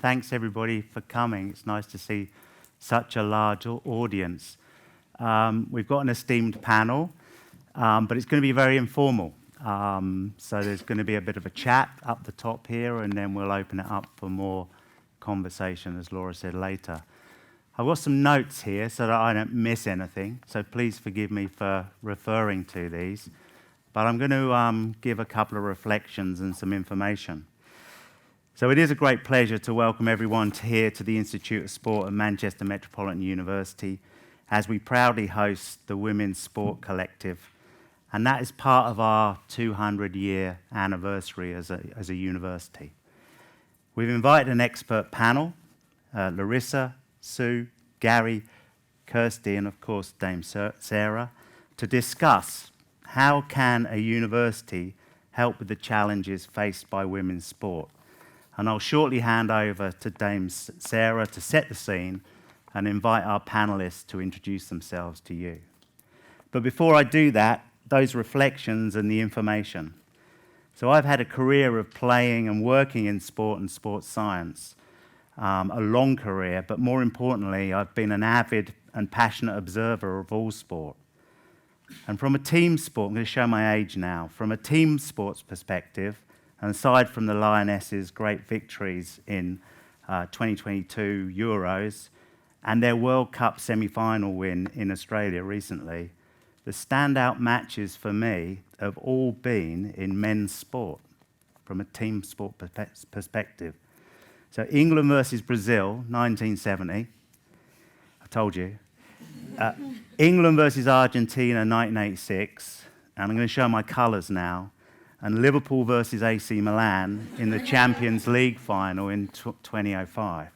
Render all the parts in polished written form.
thanks everybody for coming. It's nice to see such a large audience. We've got an esteemed panel, but it's going to be very informal. So there's going to be a bit of a chat up the top here, and then we'll open it up for more conversation, as Laura said, later. I've got some notes here so that I don't miss anything, so please forgive me for referring to these. But I'm going to give a couple of reflections and some information. So it is a great pleasure to welcome everyone here to the Institute of Sport at Manchester Metropolitan University as we proudly host the Women's Sport Collective. And that is part of our 200-year anniversary as a university. We've invited an expert panel, Larissa, Sue, Gary, Kirsty, and of course Dame Sarah, to discuss how can a university help with the challenges faced by women's sport. And I'll shortly hand over to Dame Sarah to set the scene and invite our panelists to introduce themselves to you. But before I do that, those reflections and the information. So I've had a career of playing and working in sport and sports science, a long career, but more importantly, I've been an avid and passionate observer of all sport. And from a team sport, I'm going to show my age now, from a team sports perspective, and aside from the Lionesses' great victories in 2022 Euros and their World Cup semi-final win in Australia recently, the standout matches for me have all been in men's sport, from a team sport perspective. So England versus Brazil, 1970. I told you. England versus Argentina, 1986. And I'm going to show my colours now. And Liverpool versus AC Milan in the Champions League final in 2005.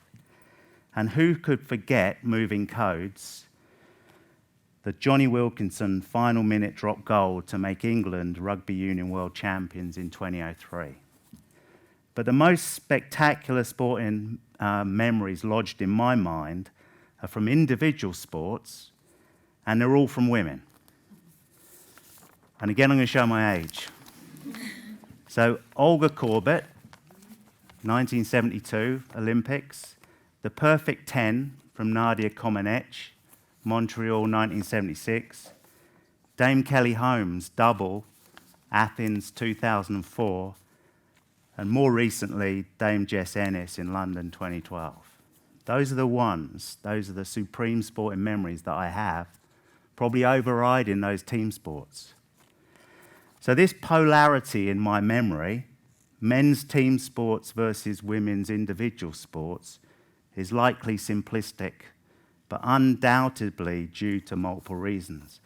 And who could forget moving codes? The Johnny Wilkinson final minute drop goal to make England Rugby Union World Champions in 2003. But the most spectacular sporting memories lodged in my mind are from individual sports, and they're all from women. And again, I'm going to show my age. So Olga Korbut, 1972 Olympics, the perfect 10 from Nadia Comaneci, Montreal 1976, Dame Kelly Holmes, double, Athens 2004, and more recently, Dame Jess Ennis in London 2012. Those are the ones, those are the supreme sporting memories that I have, probably overriding those team sports. So this polarity in my memory, men's team sports versus women's individual sports, is likely simplistic, but undoubtedly due to multiple reasons.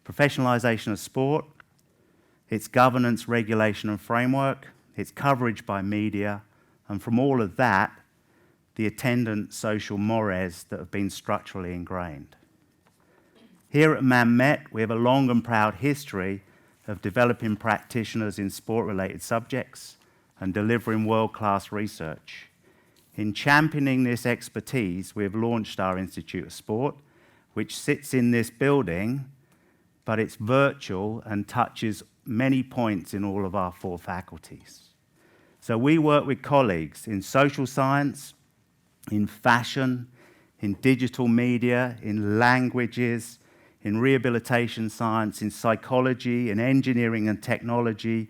Professionalisation of sport, its governance, regulation and framework, its coverage by media, and from all of that, the attendant social mores that have been structurally ingrained. Here at Man-Met, we have a long and proud history of developing practitioners in sport-related subjects and delivering world-class research. In championing this expertise, we have launched our Institute of Sport, which sits in this building, but it's virtual and touches many points in all of our 4 faculties. So we work with colleagues in social science, in fashion, in digital media, in languages, in rehabilitation science, in psychology, in engineering and technology,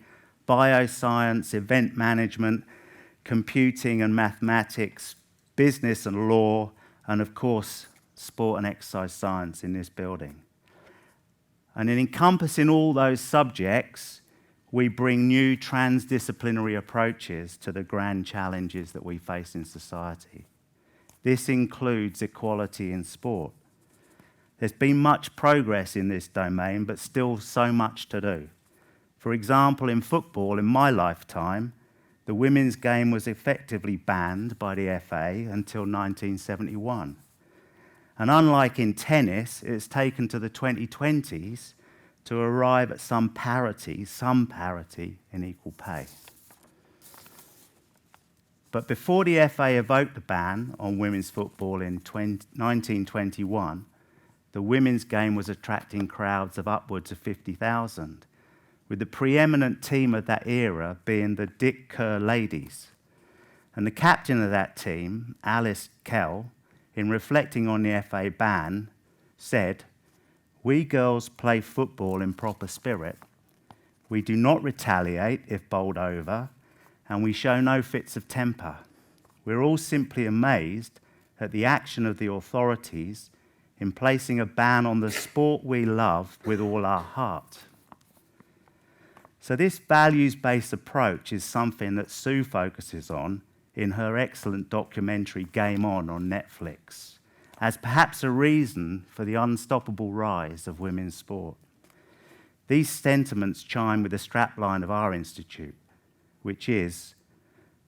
bioscience, event management, computing and mathematics, business and law, and of course, sport and exercise science in this building. And in encompassing all those subjects, we bring new transdisciplinary approaches to the grand challenges that we face in society. This includes equality in sport. There's been much progress in this domain, but still so much to do. For example, in football, in my lifetime, the women's game was effectively banned by the FA until 1971. And unlike in tennis, it's taken to the 2020s to arrive at some parity in equal pay. But before the FA evoked the ban on women's football in 1921, the women's game was attracting crowds of upwards of 50,000, with the preeminent team of that era being the Dick Kerr ladies. And the captain of that team, Alice Kell, in reflecting on the FA ban, said, "We girls play football in proper spirit. We do not retaliate if bowled over, and we show no fits of temper. We're all simply amazed at the action of the authorities in placing a ban on the sport we love with all our heart." So this values-based approach is something that Sue focuses on in her excellent documentary Game On Netflix, as perhaps a reason for the unstoppable rise of women's sport. These sentiments chime with the strapline of our institute, which is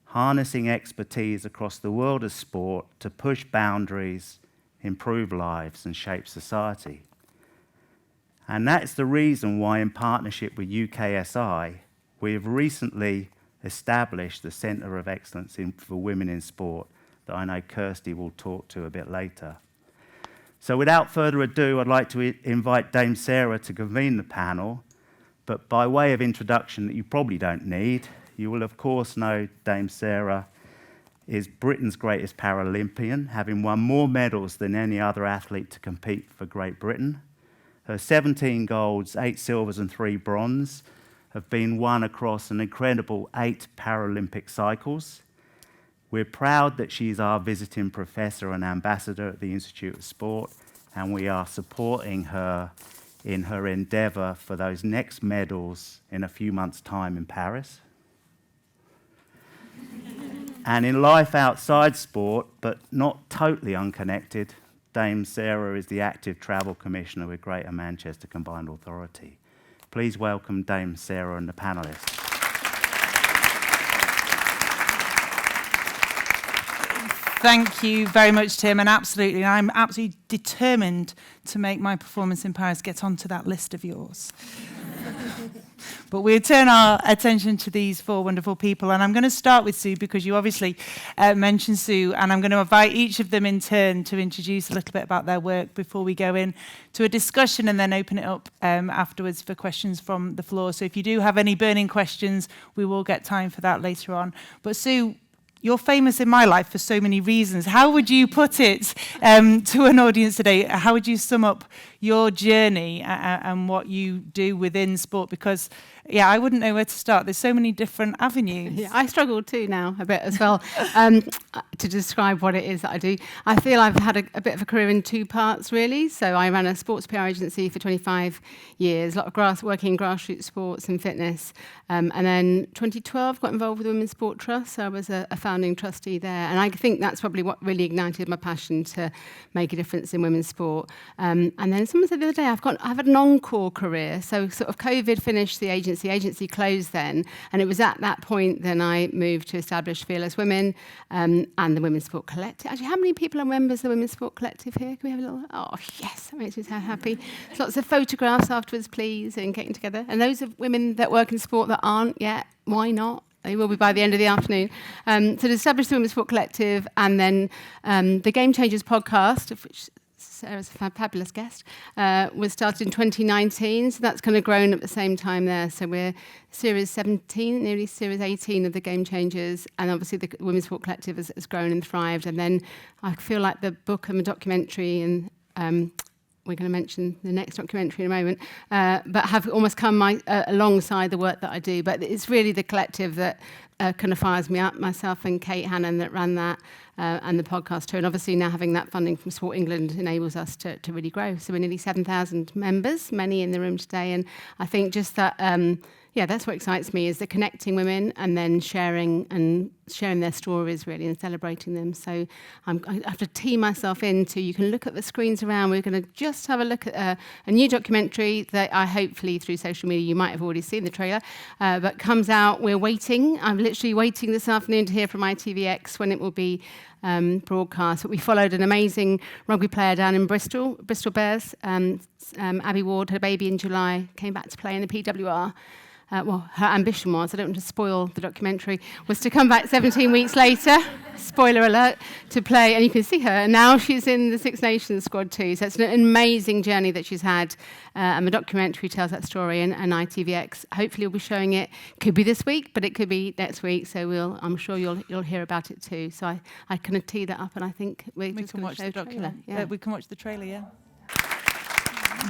harnessing expertise across the world of sport to push boundaries, improve lives, and shape society. And that's the reason why, in partnership with UKSI, we have recently established the Centre of Excellence for Women in Sport that I know Kirsty will talk to a bit later. So without further ado, I'd like to invite Dame Sarah to convene the panel, but by way of introduction that you probably don't need, you will of course know Dame Sarah is Britain's greatest Paralympian, having won more medals than any other athlete to compete for Great Britain. Her 17 golds, 8 silvers and 3 bronze have been won across an incredible 8 Paralympic cycles. We're proud that she's our visiting professor and ambassador at the Institute of Sport, and we are supporting her in her endeavour for those next medals in a few months' time in Paris. And in life outside sport, but not totally unconnected, Dame Sarah is the active travel commissioner with Greater Manchester Combined Authority. Please welcome Dame Sarah and the panellists. Thank you very much, Tim, and absolutely, I'm absolutely determined to make my performance in Paris get onto that list of yours. But we'll turn our attention to these 4 wonderful people, and I'm going to start with Sue because you obviously mentioned Sue, and I'm going to invite each of them in turn to introduce a little bit about their work before we go in to a discussion and then open it up afterwards for questions from the floor. So if you do have any burning questions, we will get time for that later on. But Sue, you're famous in my life for so many reasons. How would you put it to an audience today? How would you sum up your journey and what you do within sport? Because, yeah, I wouldn't know where to start. There's so many different avenues. Yeah, I struggle too now a bit as well to describe what it is that I do. I feel I've had a bit of a career in 2 parts, really. So I ran a sports PR agency for 25 years, a lot of working in grassroots sports and fitness. And then 2012, got involved with the Women's Sport Trust. So I was a founding trustee there. And I think that's probably what really ignited my passion to make a difference in women's sport. And then someone said the other day, I've had an encore career. So sort of COVID finished the agency closed then. And it was at that point then I moved to establish Fearless Women and the Women's Sport Collective. Actually, how many people are members of the Women's Sport Collective here? Can we have a little? Oh, yes, that makes me so happy. There's lots of photographs afterwards, please, and getting together. And those of women that work in sport that aren't yet, why not? They will be by the end of the afternoon. So to establish the Women's Sport Collective and then the Game Changers podcast, of which Sarah's a fabulous guest, was started in 2019. So that's kind of grown at the same time there. So we're Series 17, nearly Series 18 of the Game Changers. And obviously the Women's Sport Collective has grown and thrived. And then I feel like the book and the documentary and we're going to mention the next documentary in a moment, but have almost come alongside the work that I do. But it's really the collective that kind of fires me up, myself and Kate Hannon that ran that, and the podcast too. And obviously now having that funding from Sport England enables us to really grow. So we're nearly 7,000 members, many in the room today. And I think just that, that's what excites me, is the connecting women and then sharing their stories really and celebrating them. So I have to tee myself into, you can look at the screens around. We're going to just have a look at a new documentary that I hopefully through social media, you might have already seen the trailer, but comes out. We're waiting. I'm literally waiting this afternoon to hear from ITVX when it will be broadcast. But we followed an amazing rugby player down in Bristol Bears. Abby Ward had a baby in July, came back to play in the PWR. her ambition was, I don't want to spoil the documentary, was to come back 17 weeks later, spoiler alert, to play, and you can see her, and now she's in the Six Nations squad too. So it's an amazing journey that she's had, and the documentary tells that story, and ITVX hopefully will be showing it. Could be this week, but it could be next week, so I'm sure you'll hear about it too. So I kind of tee that up, and I think we can watch the documentary. Yeah. We can watch the trailer, yeah.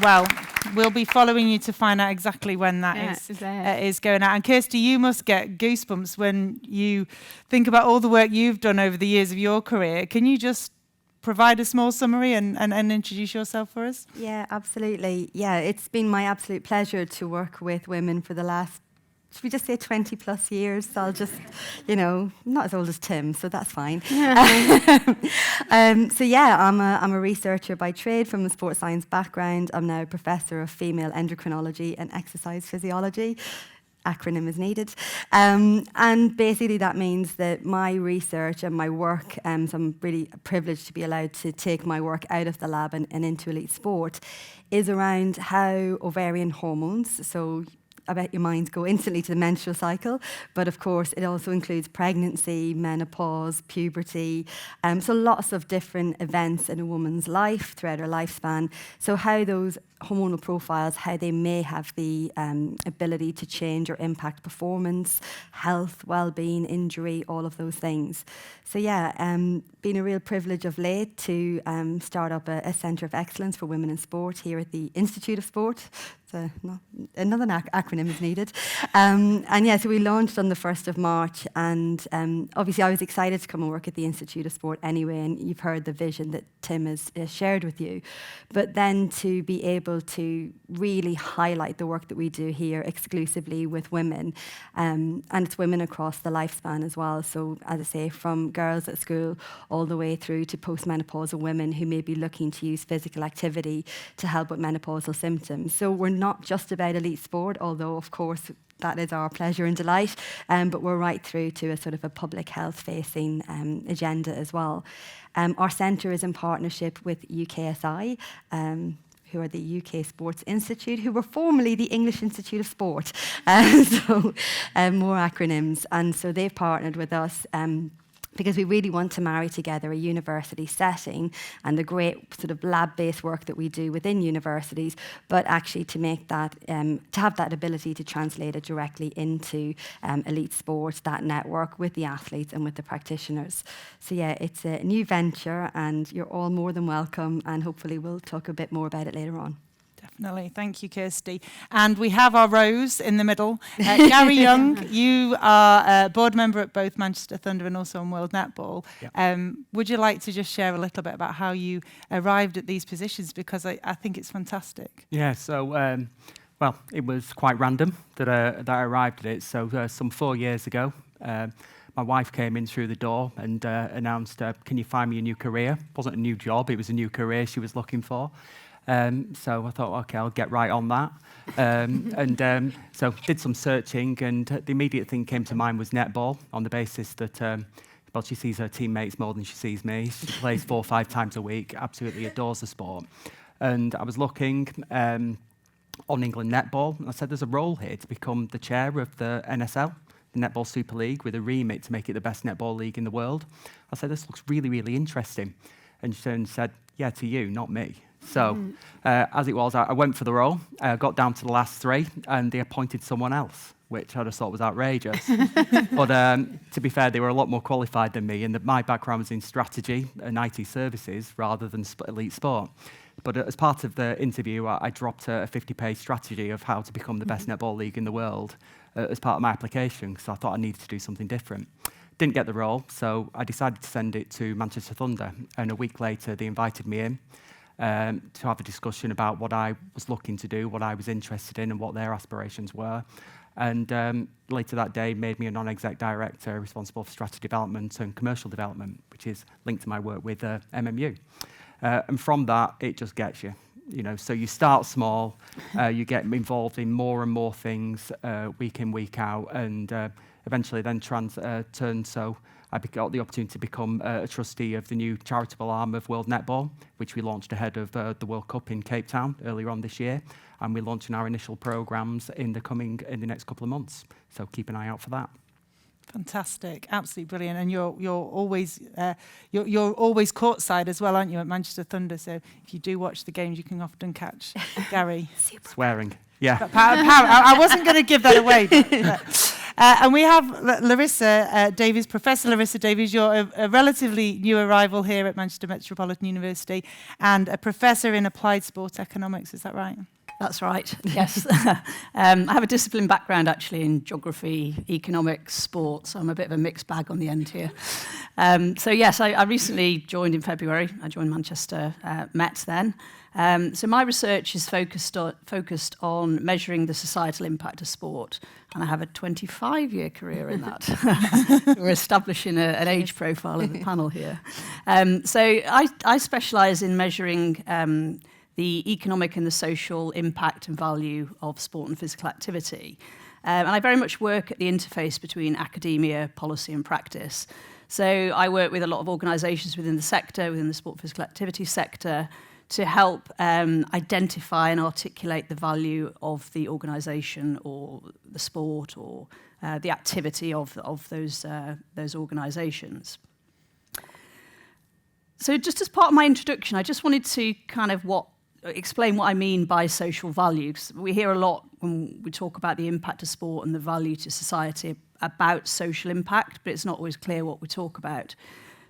Well, we'll be following you to find out exactly when that is going out. And Kirsty, you must get goosebumps when you think about all the work you've done over the years of your career. Can you just provide a small summary and introduce yourself for us? Yeah, absolutely. Yeah, it's been my absolute pleasure to work with women for the last, should we just say 20 plus years? So I'll just, I'm not as old as Tim, so that's fine. So yeah, I'm a researcher by trade from a sports science background. I'm now a professor of female endocrinology and exercise physiology. Acronym is needed. And basically that means that my research and my work, so I'm really privileged to be allowed to take my work out of the lab and into elite sport, is around how ovarian hormones, so I bet your minds go instantly to the menstrual cycle, but of course it also includes pregnancy, menopause, puberty, so lots of different events in a woman's life throughout her lifespan. So how those hormonal profiles, how they may have the ability to change or impact performance, health, well-being, injury, all of those things. So yeah, been a real privilege of late to start up a Centre of Excellence for Women in Sport here at the Institute of Sport. So another acronym is needed. And yeah, so we launched on the 1st of March, and obviously I was excited to come and work at the Institute of Sport anyway, and you've heard the vision that Tim has shared with you. But then to be able to really highlight the work that we do here exclusively with women, and it's women across the lifespan as well. So as I say, from girls at school all the way through to postmenopausal women who may be looking to use physical activity to help with menopausal symptoms. So we're not just about elite sport, although of course that is our pleasure and delight, but we're right through to a sort of a public health facing agenda as well. Our centre is in partnership with UKSI, who are the UK Sports Institute, who were formerly the English Institute of Sport. So more acronyms. And so they've partnered with us because we really want to marry together a university setting and the great sort of lab-based work that we do within universities, but actually to make that, to have that ability to translate it directly into elite sports, that network with the athletes and with the practitioners. So yeah, it's a new venture and you're all more than welcome, and hopefully we'll talk a bit more about it later on. Definitely. Thank you, Kirsty. And we have our Rose in the middle. Gary Young, you are a board member at both Manchester Thunder and also on World Netball. Yep. Would you like to just share a little bit about how you arrived at these positions? Because I think it's fantastic. Yeah, so, well, it was quite random that I arrived at it. So some 4 years ago, my wife came in through the door and announced, can you find me a new career? It wasn't a new job, it was a new career she was looking for. So I thought, okay, I'll get right on that. So did some searching, and the immediate thing came to mind was netball, on the basis that, well, she sees her teammates more than she sees me. She plays 4 or 5 times a week, absolutely adores the sport. And I was looking on England Netball, and I said, there's a role here to become the chair of the NSL, the Netball Super League, with a remit to make it the best netball league in the world. I said, this looks really, really interesting. And she said, yeah, to you, not me. So, as it was, I went for the role, got down to the last 3, and they appointed someone else, which I just thought was outrageous. But to be fair, they were a lot more qualified than me, and my background was in strategy and IT services rather than elite sport. But as part of the interview, I dropped a 50-page strategy of how to become the best netball league in the world as part of my application, because I thought I needed to do something different. Didn't get the role, so I decided to send it to Manchester Thunder, and a week later they invited me in to have a discussion about what I was looking to do, what I was interested in, and what their aspirations were. And later that day made me a non-exec director responsible for strategy development and commercial development, which is linked to my work with MMU. And from that, it just gets you. So you start small, you get involved in more and more things week in, week out, and eventually then turned so I got the opportunity to become a trustee of the new charitable arm of World Netball, which we launched ahead of the World Cup in Cape Town earlier on this year, and we're launching our initial programmes in the next couple of months. So keep an eye out for that. Fantastic, absolutely brilliant, and you're always courtside as well, aren't you, at Manchester Thunder? So if you do watch the games, you can often catch Gary. Swearing, yeah. I wasn't going to give that away. And we have Larissa Davies, Professor Larissa Davies. You're a relatively new arrival here at Manchester Metropolitan University, and a professor in applied sports economics. Is that right? That's right, yes. I have a discipline background, actually, in geography, economics, sports. So I'm a bit of a mixed bag on the end here. So yes, I recently joined in February. I joined Manchester Met then. So my research is focused on measuring the societal impact of sport, and I have a 25-year career in that. We're establishing an age profile of the panel here. So I specialise in measuring the economic and the social impact and value of sport and physical activity. And I very much work at the interface between academia, policy and practice. So I work with a lot of organisations within the sector, within the sport physical activity sector, to help identify and articulate the value of the organisation or the sport or the activity of those organisations. So just as part of my introduction, I just wanted to kind of explain what I mean by social value, because we hear a lot when we talk about the impact of sport and the value to society about social impact, but it's not always clear what we talk about.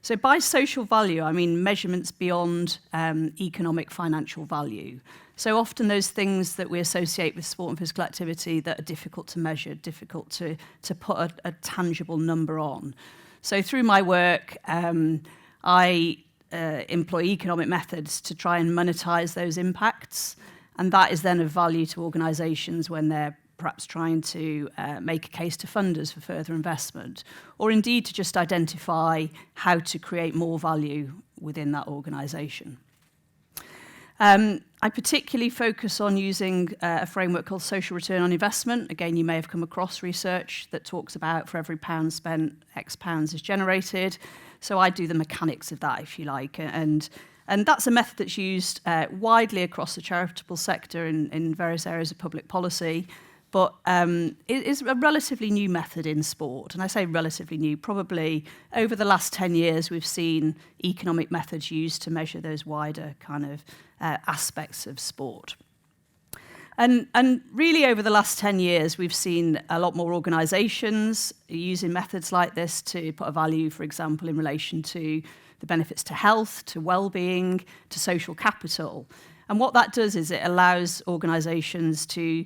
So by social value, I mean measurements beyond economic financial value. So often those things that we associate with sport and physical activity that are difficult to measure, difficult to put a tangible number on. So through my work, I employ economic methods to try and monetize those impacts, and that is then of value to organisations when they're perhaps trying to make a case to funders for further investment, or indeed to just identify how to create more value within that organisation. I particularly focus on using a framework called social return on investment. Again, you may have come across research that talks about for every pound spent, X pounds is generated. So I do the mechanics of that, if you like. And that's a method that's used widely across the charitable sector in various areas of public policy. But it is a relatively new method in sport. And I say relatively new, probably over the last 10 years, we've seen economic methods used to measure those wider kind of aspects of sport. And really over the last 10 years, we've seen a lot more organisations using methods like this to put a value, for example, in relation to the benefits to health, to well-being, to social capital. And what that does is it allows organisations to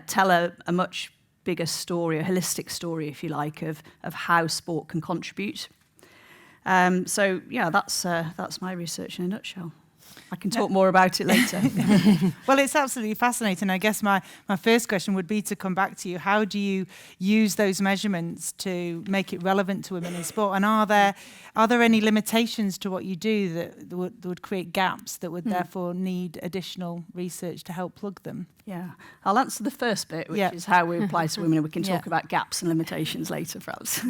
tell a much bigger story, a holistic story, if you like, of how sport can contribute. So yeah, that's my research in a nutshell. I can talk more about it later. Well, it's absolutely fascinating. I guess my first question would be to come back to you. How do you use those measurements to make it relevant to women in sport? And are there any limitations to what you do that would create gaps that would therefore need additional research to help plug them? Yeah, I'll answer the first bit, which is how we apply to women, and we can talk about gaps and limitations later, perhaps.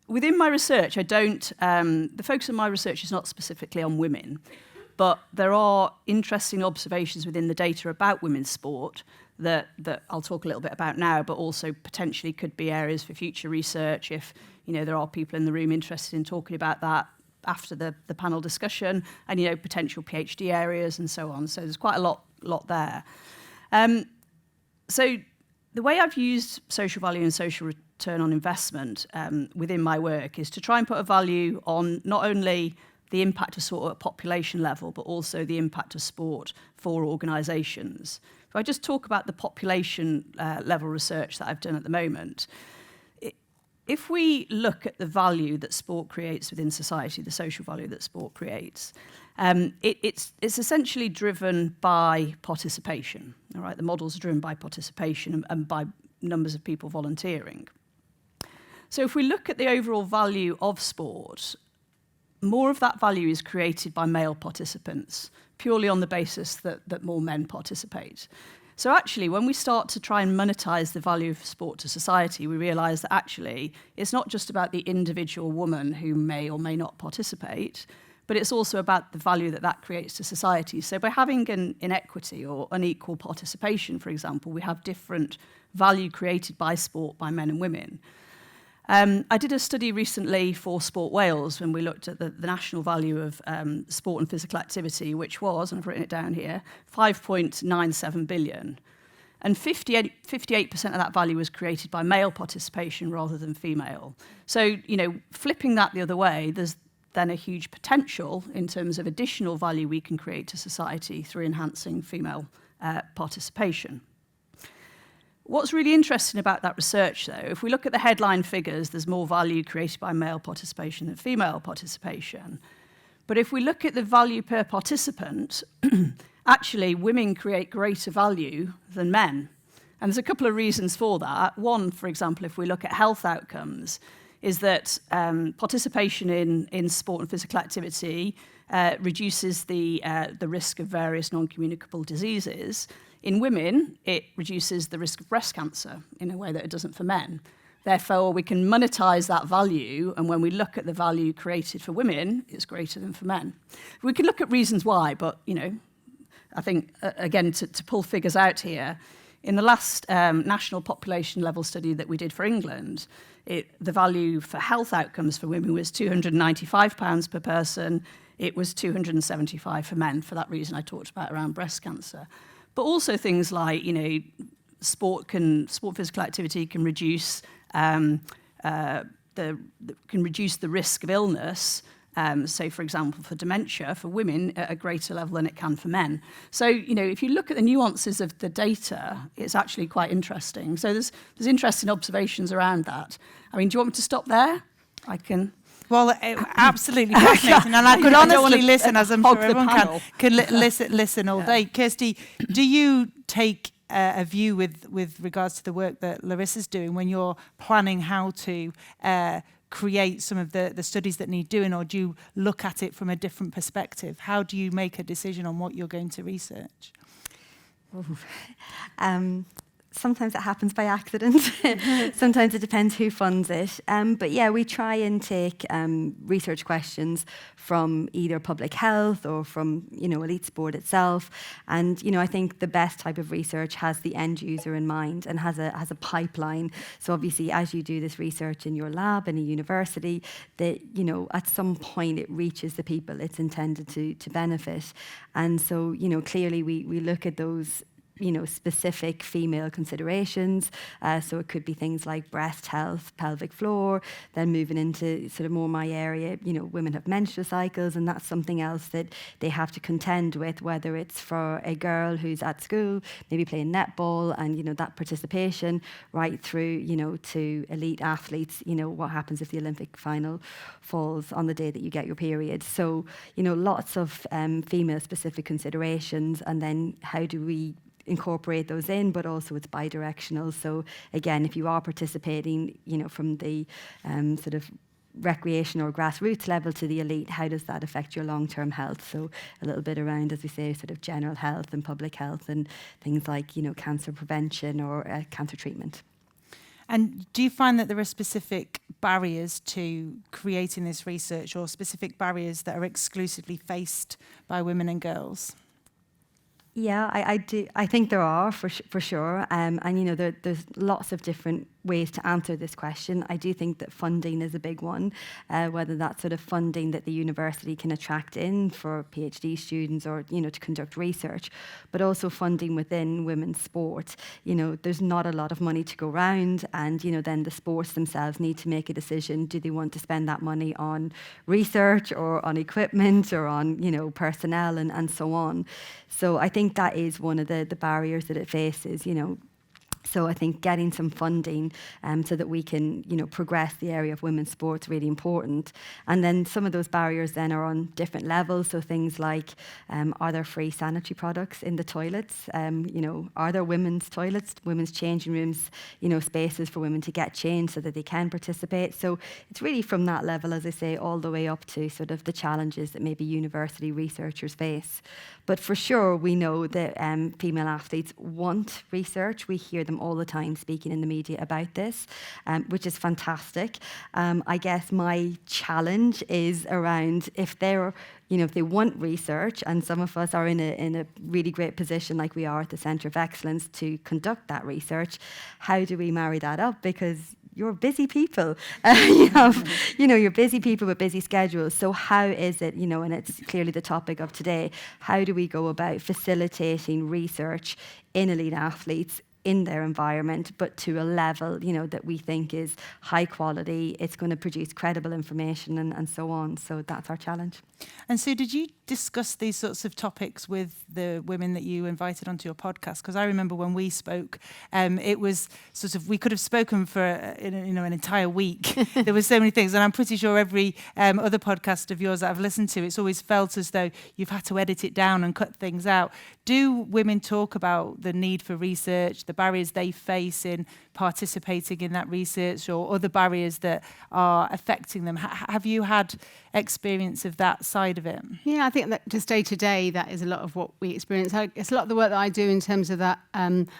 Within my research, I don't. The focus of my research is not specifically on women, but there are interesting observations within the data about women's sport that I'll talk a little bit about now, but also potentially could be areas for future research if there are people in the room interested in talking about that after the panel discussion, and potential PhD areas and so on. So there's quite a lot there. So the way I've used social value and social return on investment within my work is to try and put a value on not only the impact of sport at population level, but also the impact of sport for organisations. If I just talk about the population level research that I've done at the moment, if we look at the value that sport creates within society, the social value that sport creates, it's essentially driven by participation. All right, the models are driven by participation and by numbers of people volunteering. So if we look at the overall value of sport, more of that value is created by male participants, purely on the basis that more men participate. So actually, when we start to try and monetize the value of sport to society, we realize that actually it's not just about the individual woman who may or may not participate, but it's also about the value that that creates to society. So by having an inequity or unequal participation, for example, we have different value created by sport by men and women. I did a study recently for Sport Wales when we looked at the national value of sport and physical activity, which was, and I've written it down here, 5.97 billion. And 58% of that value was created by male participation rather than female. So, flipping that the other way, there's then a huge potential in terms of additional value we can create to society through enhancing female participation. What's really interesting about that research, though, if we look at the headline figures, there's more value created by male participation than female participation. But if we look at the value per participant, actually women create greater value than men. And there's a couple of reasons for that. One, for example, if we look at health outcomes, is that participation in sport and physical activity reduces the risk of various non-communicable diseases. In women, it reduces the risk of breast cancer in a way that it doesn't for men. Therefore, we can monetize that value, and when we look at the value created for women, it's greater than for men. We can look at reasons why, but I think, again, to pull figures out here, in the last national population level study that we did for England, the value for health outcomes for women was £295 per person. It was £275 for men, for that reason I talked about around breast cancer. But also things like, sport physical activity can reduce the risk of illness. Say, for example, for dementia, for women at a greater level than it can for men. So, if you look at the nuances of the data, it's actually quite interesting. So there's interesting observations around that. I mean, do you want me to stop there? I can. Well, absolutely fascinating, and I could honestly listen, as I'm sure everyone can listen all day. Kirsty, do you take a view with regards to the work that Larissa's doing when you're planning how to create some of the studies that need doing, or do you look at it from a different perspective? How do you make a decision on what you're going to research? Sometimes it happens by accident. Sometimes it depends who funds it. But yeah, we try and take research questions from either public health or from, elite sport itself. And, I think the best type of research has the end user in mind and has a pipeline. So obviously, as you do this research in your lab in a university, that, at some point it reaches the people it's intended to benefit. And so, clearly we look at those specific female considerations. So it could be things like breast health, pelvic floor, then moving into sort of more my area, women have menstrual cycles, and that's something else that they have to contend with, whether it's for a girl who's at school, maybe playing netball, and, that participation right through, to elite athletes, what happens if the Olympic final falls on the day that you get your period. So, lots of female-specific considerations, and then how do we incorporate those in, but also it's bi-directional. So again, if you are participating, from the sort of recreational or grassroots level to the elite, how does that affect your long-term health? So a little bit around, as we say, sort of general health and public health and things like, cancer prevention or cancer treatment. And do you find that there are specific barriers to creating this research, or specific barriers that are exclusively faced by women and girls? Yeah, I do. I think there are for sure, and there's lots of different ways to answer this question. I do think that funding is a big one, whether that's sort of funding that the university can attract in for PhD students or to conduct research, but also funding within women's sport. There's not a lot of money to go around, and then the sports themselves need to make a decision: do they want to spend that money on research or on equipment or on personnel and so on. So I think that is one of the barriers that it faces. So I think getting some funding so that we can, progress the area of women's sports really important. And then some of those barriers then are on different levels. So things like, are there free sanitary products in the toilets? Are there women's toilets, women's changing rooms, spaces for women to get changed so that they can participate? So it's really from that level, as I say, all the way up to sort of the challenges that maybe university researchers face. But for sure, we know that female athletes want research. We hear them all the time speaking in the media about this, which is fantastic. I guess my challenge is around if they want research, and some of us are in a really great position like we are at the Centre of Excellence to conduct that research, how do we marry that up? Because you're busy people. You're busy people with busy schedules. So how is it, and it's clearly the topic of today, how do we go about facilitating research in elite athletes in their environment, but to a level, that we think is high quality, it's going to produce credible information and so on. So that's our challenge. And Sue, did you discuss these sorts of topics with the women that you invited onto your podcast? Because I remember when we spoke, it was sort of, we could have spoken for an entire week. There were so many things, and I'm pretty sure every other podcast of yours that I've listened to, it's always felt as though you've had to edit it down and cut things out. Do women talk about the need for research, the barriers they face in participating in that research, or other barriers that are affecting them? Have you had experience of that side of it? Yeah, I think that just day to day, that is a lot of what we experience. It's a lot of the work that I do in terms of that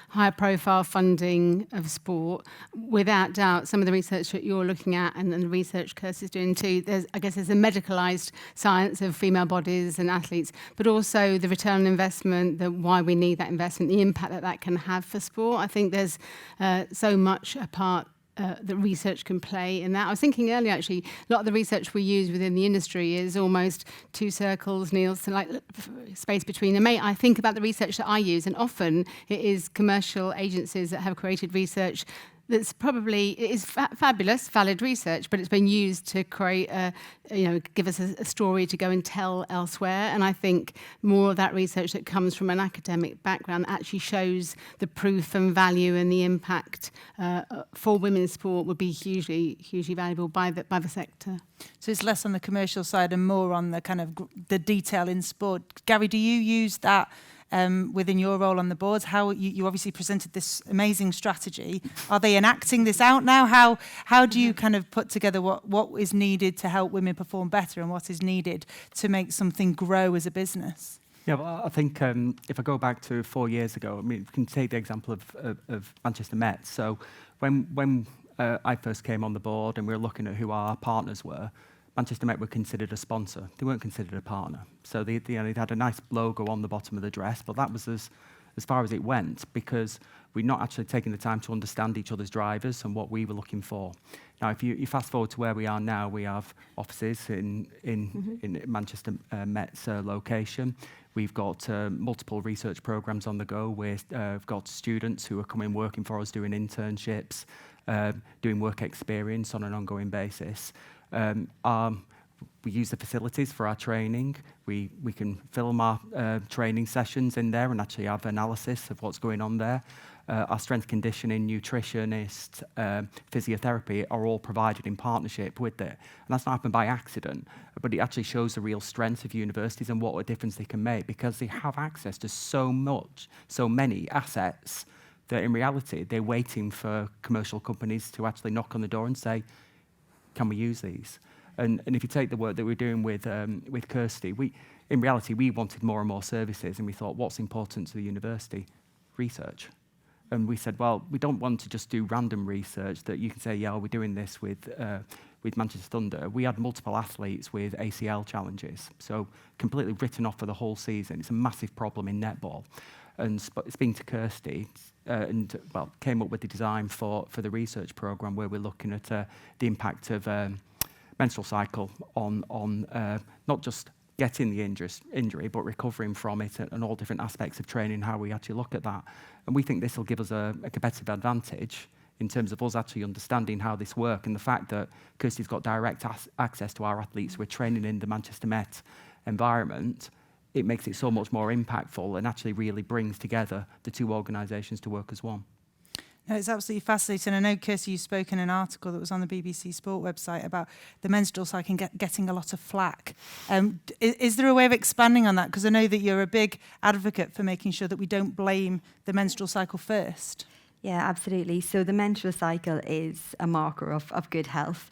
higher profile funding of sport. Without doubt, some of the research that you're looking at and the research Kirsty's doing too, there's a medicalised science of female bodies and athletes, but also the return on investment, why we need that investment, the impact that can have for sport. I think there's so much a part that research can play in that. I was thinking earlier, actually, a lot of the research we use within the industry is almost two circles, Nielsen, like space between them. I think about the research that I use, and often it is commercial agencies that have created research that's probably, it is fabulous, valid research, but it's been used to create, give us a story to go and tell elsewhere. And I think more of that research that comes from an academic background actually shows the proof and value and the impact for women's sport would be hugely, hugely valuable by the sector. So it's less on the commercial side and more on the kind of the detail in sport. Gary, do you use that within your role on the boards? How you obviously presented this amazing strategy. Are they enacting this out now? How do you kind of put together what is needed to help women perform better and what is needed to make something grow as a business? Yeah, well, I think if I go back to 4 years ago, I mean, we can take the example of Manchester Met. So when I first came on the board and we were looking at who our partners were, Manchester Met were considered a sponsor. They weren't considered a partner. So they had a nice logo on the bottom of the dress, but that was as far as it went, because we'd not actually taken the time to understand each other's drivers and what we were looking for. Now, if you fast forward to where we are now, we have offices in Manchester Met's location. We've got multiple research programs on the go. We've got students who are coming working for us, doing internships, doing work experience on an ongoing basis. We use the facilities for our training. We can film our training sessions in there and actually have analysis of what's going on there. Our strength conditioning, nutritionist, physiotherapy are all provided in partnership with it. And that's not happened by accident, but it actually shows the real strength of universities and what a difference they can make, because they have access to so many assets that in reality they're waiting for commercial companies to actually knock on the door and say, can we use these? And if you take the work that we're doing with Kirsty, in reality, we wanted more and more services, and we thought, what's important to the university? Research. And we said, well, we don't want to just do random research that you can say, yeah, we're doing this with Manchester Thunder. We had multiple athletes with ACL challenges, so completely written off for the whole season. It's a massive problem in netball. And speaking to Kirsty, came up with the design for the research program where we're looking at the impact of menstrual cycle on not just getting the injury, but recovering from it and all different aspects of training, how we actually look at that. And we think this will give us a competitive advantage in terms of us actually understanding how this works, and the fact that Kirsty's got direct access to our athletes. We're training in the Manchester Met environment. It makes it so much more impactful and actually really brings together the two organisations to work as one. No, it's absolutely fascinating. I know, Kirsty, you spoke in an article that was on the BBC Sport website about the menstrual cycle getting a lot of flack. Is there a way of expanding on that? Because I know that you're a big advocate for making sure that we don't blame the menstrual cycle first. Yeah, absolutely. So the menstrual cycle is a marker of good health.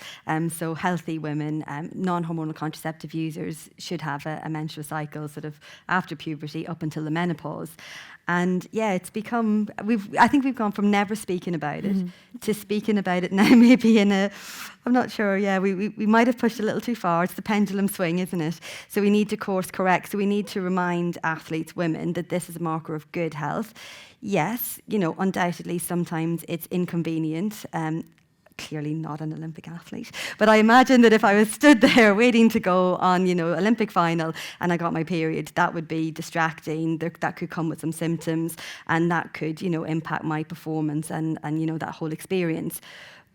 So healthy women, non-hormonal contraceptive users should have a menstrual cycle sort of after puberty up until the menopause. And yeah, it's become, I think we've gone from never speaking about it to speaking about it now, maybe I'm not sure, yeah, we might have pushed a little too far. It's the pendulum swing, isn't it? So we need to course correct. So we need to remind athletes, women, that this is a marker of good health. Yes, undoubtedly sometimes it's inconvenient. Clearly not an Olympic athlete, but I imagine that if I was stood there waiting to go on, Olympic final and I got my period, that would be distracting. That could come with some symptoms, and that could, impact my performance and that whole experience.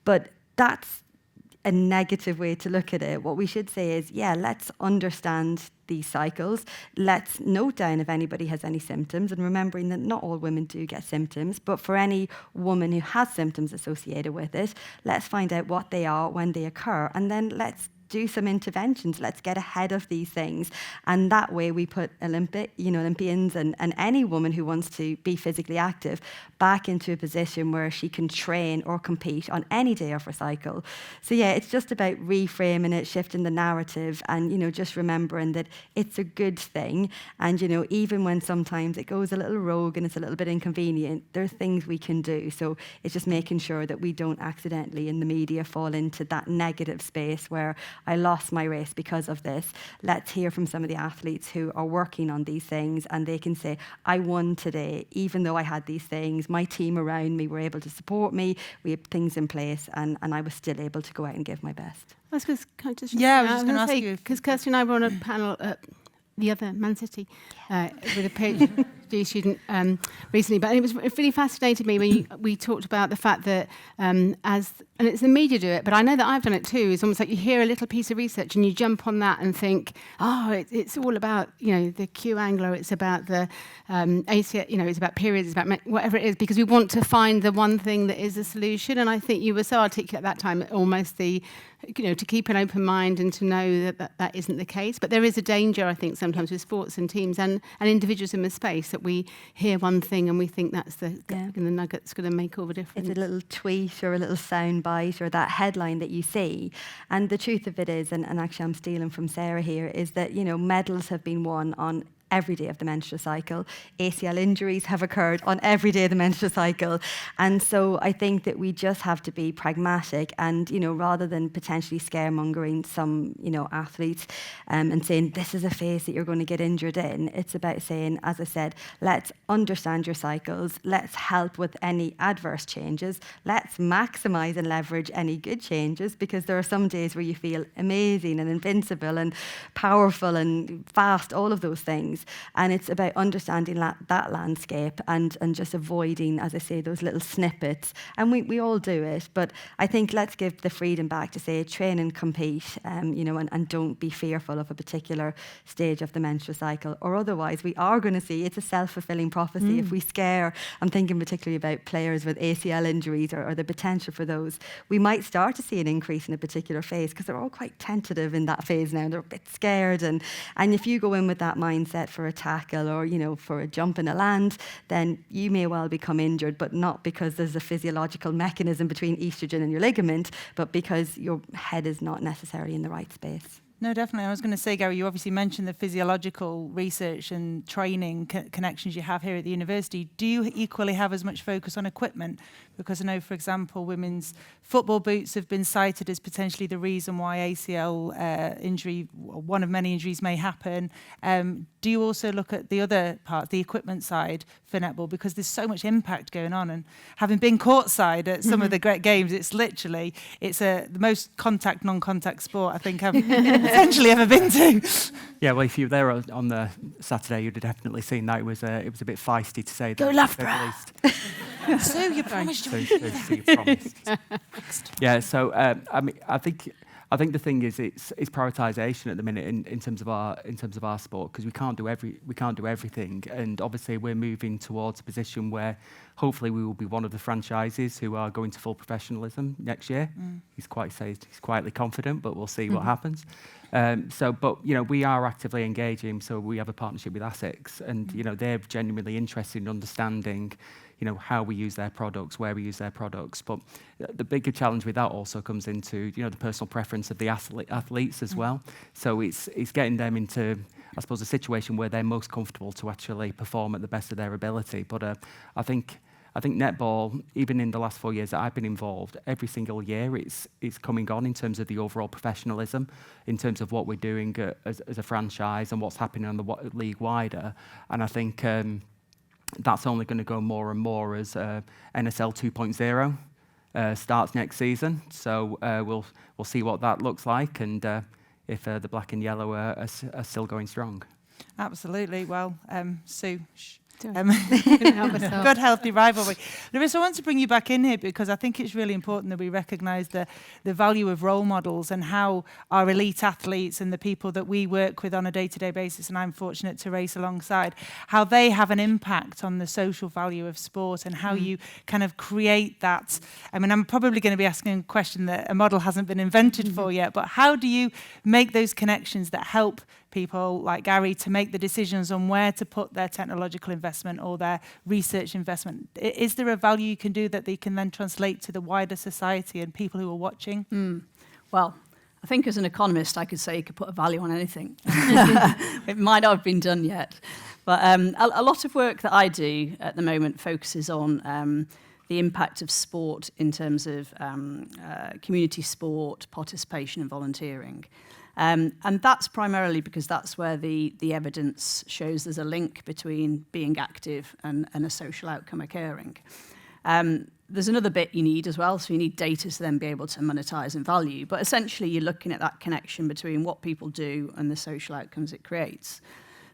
But that's a negative way to look at it. What we should say is, yeah, let's understand these cycles. Let's note down if anybody has any symptoms, and remembering that not all women do get symptoms, but for any woman who has symptoms associated with it, let's find out what they are when they occur, and then let's do some interventions. Let's get ahead of these things. And that way we put Olympians and any woman who wants to be physically active back into a position where she can train or compete on any day of her cycle. So yeah, it's just about reframing it, shifting the narrative, and just remembering that it's a good thing. And even when sometimes it goes a little rogue and it's a little bit inconvenient, there are things we can do. So it's just making sure that we don't accidentally in the media fall into that negative space where I lost my race because of this. Let's hear from some of the athletes who are working on these things, and they can say, I won today, even though I had these things. My team around me were able to support me. We had things in place, and I was still able to go out and give my best. I was just Yeah, I was just going to ask you. Because Kirsty and I were on a panel at the other Man City with a PhD student recently, but it really fascinated me when we talked about the fact that and it's the media do it, but I know that I've done it too. It's almost like you hear a little piece of research and you jump on that and think, it's all about the Q angler, it's about the ACL, it's about periods, it's about whatever it is, because we want to find the one thing that is a solution. And I think you were so articulate at that time, almost to keep an open mind and to know that isn't the case. But there is a danger, I think, sometimes with sports and teams and individuals in the space that we hear one thing and we think that's the nugget that's going to make all the difference. It's a little tweet or a little sound bite or that headline that you see. And the truth of it is, and actually I'm stealing from Sarah here, is that, medals have been won on every day of the menstrual cycle. ACL injuries have occurred on every day of the menstrual cycle. And so I think that we just have to be pragmatic and, rather than potentially scaremongering some, athletes and saying this is a phase that you're going to get injured in, it's about saying, as I said, let's understand your cycles, let's help with any adverse changes, let's maximise and leverage any good changes, because there are some days where you feel amazing and invincible and powerful and fast, all of those things. And it's about understanding that landscape and just avoiding, as I say, those little snippets. And we all do it, but I think let's give the freedom back to say train and compete, and don't be fearful of a particular stage of the menstrual cycle, or otherwise we are going to see it's a self-fulfilling prophecy. If we scare, I'm thinking particularly about players with ACL injuries or the potential for those, we might start to see an increase in a particular phase because they're all quite tentative in that phase now. They're a bit scared, and if you go in with that mindset for a tackle or, for a jump in a land, then you may well become injured, but not because there's a physiological mechanism between estrogen and your ligament, but because your head is not necessarily in the right space. No, definitely. I was going to say, Gary, you obviously mentioned the physiological research and training connections you have here at the university. Do you equally have as much focus on equipment? Because I know, for example, women's football boots have been cited as potentially the reason why ACL injury, one of many injuries, may happen. Do you also look at the other part, the equipment side for netball? Because there's so much impact going on. And having been courtside at some of the great games, it's the most contact, non-contact sport I think I've potentially ever been to. Yeah, well, if you were there on the Saturday, you'd have definitely seen that it was a bit feisty, to say that. Go Loughborough! So you promised. So you promised. Yeah, so I think the thing is it's prioritisation at the minute in terms of our sport, because we can't do everything, and obviously we're moving towards a position where hopefully we will be one of the franchises who are going to full professionalism next year. He's quietly confident, but we'll see what happens. But we are actively engaging. So we have a partnership with ASICS, and they're genuinely interested in understanding, how we use their products, where we use their products. But the bigger challenge with that also comes into, the personal preference of the athletes as well. So it's getting them into, I suppose, a situation where they're most comfortable to actually perform at the best of their ability. But I think netball, even in the last 4 years that I've been involved, every single year it's coming on in terms of the overall professionalism, in terms of what we're doing as a franchise and what's happening on the league wider. And I think that's only going to go more and more as NSL 2.0 starts next season. So we'll see what that looks like, and if the black and yellow are still going strong. Absolutely. Well, Sue. Good Good, healthy rivalry. Larissa, I want to bring you back in here because I think it's really important that we recognise the value of role models and how our elite athletes and the people that we work with on a day-to-day basis, and I'm fortunate to race alongside, how they have an impact on the social value of sport and how you kind of create that. I mean, I'm probably going to be asking a question that a model hasn't been invented for yet, but how do you make those connections that help people like Gary to make the decisions on where to put their technological investment or their research investment? Is there a value you can do that they can then translate to the wider society and people who are watching? Well, I think as an economist, I could say you could put a value on anything. It might not have been done yet. But a lot of work that I do at the moment focuses on the impact of sport in terms of community sport, participation and volunteering. And that's primarily because that's where the evidence shows there's a link between being active and a social outcome occurring. There's another bit you need as well, so you need data to then be able to monetize and value. But essentially, you're looking at that connection between what people do and the social outcomes it creates.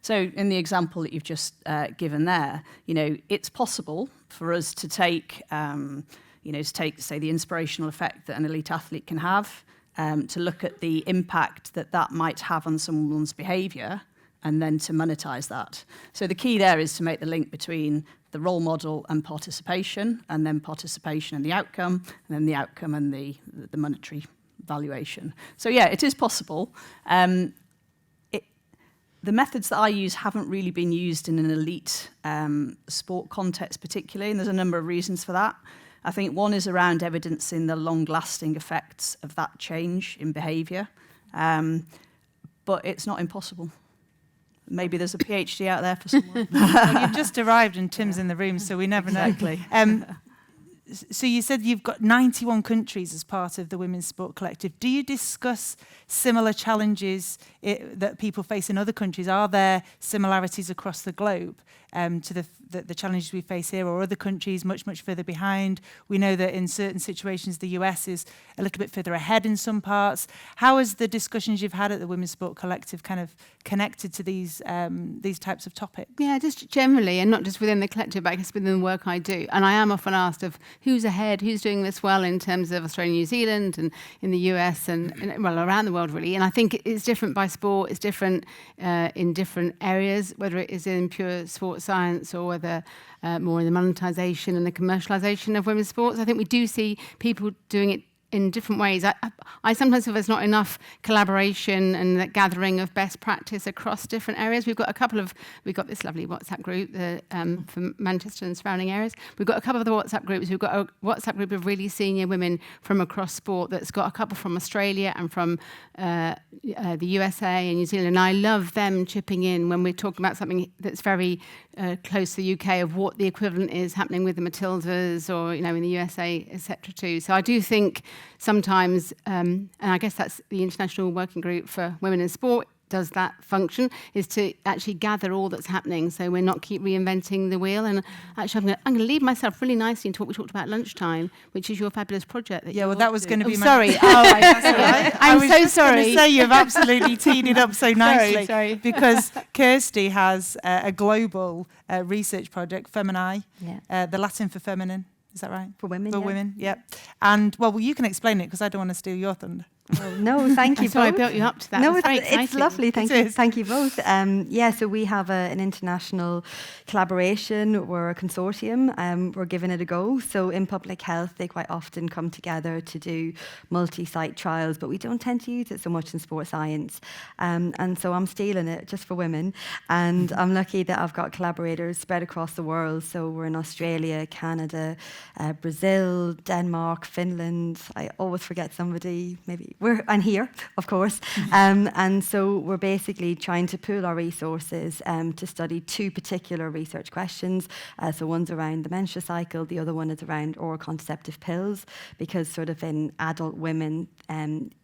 So in the example that you've just given there, it's possible for us to take, say, the inspirational effect that an elite athlete can have, to look at the impact that might have on someone's behaviour, and then to monetize that. So the key there is to make the link between the role model and participation, and then participation and the outcome, and then the outcome and the monetary valuation. So yeah, it is possible. The methods that I use haven't really been used in an elite sport context particularly, and there's a number of reasons for that. I think one is around evidencing the long-lasting effects of that change in behaviour, but it's not impossible. Maybe there's a PhD out there for someone. Well, you've just arrived and Tim's in the room, so we never know. Exactly. So you said you've got 91 countries as part of the Women's Sport Collective. Do you discuss similar challenges that people face in other countries? Are there similarities across the globe to the challenges we face here, or other countries much further behind? We know that in certain situations the US is a little bit further ahead in some parts. How has the discussions you've had at the Women's Sport Collective kind of connected to these types of topics? Yeah, just generally, and not just within the collective, but I guess within the work I do. And I am often asked of who's ahead, who's doing this well in terms of Australia, New Zealand, and in the US, and well, around the world really. And I think it's different by sport, it's different in different areas, whether it is in pure sports science or whether more in the monetisation and the commercialisation of women's sports. I think we do see people doing it in different ways. I sometimes feel there's not enough collaboration and that gathering of best practice across different areas. We've got this lovely WhatsApp group for Manchester and surrounding areas. We've got a couple of the WhatsApp groups. We've got a WhatsApp group of really senior women from across sport that's got a couple from Australia and from the USA and New Zealand. And I love them chipping in when we're talking about something that's very close to the UK, of what the equivalent is happening with the Matildas or, in the USA, etc. too. So I do think sometimes, and I guess that's the International Working Group for Women in Sport does that function, is to actually gather all that's happening so we're not keep reinventing the wheel. And actually I'm going to lead myself really nicely into what we talked about lunchtime, which is your fabulous project. That was going to be my... Sorry. That's all right. I'm so sorry. I was going to say you've absolutely teed it up so nicely. Sorry. Because Kirsty has a global research project, Femini, the Latin for feminine. Is that right? For women, For yeah. women, yep. And, well, you can explain it because I don't want to steal your thunder. Oh, no, thank you So I both. built you up to that. No, It's very it's exciting. lovely. Thank It you. is. Thank you both. Yeah, so we have an international collaboration. We're a consortium. We're giving it a go. So in public health, they quite often come together to do multi-site trials, but we don't tend to use it so much in sports science. And so I'm stealing it just for women. And I'm lucky that I've got collaborators spread across the world. So we're in Australia, Canada, Brazil, Denmark, Finland. I always forget somebody. And here, of course. And so we're basically trying to pool our resources to study two particular research questions. So one's around the menstrual cycle, the other one is around oral contraceptive pills, because sort of in adult women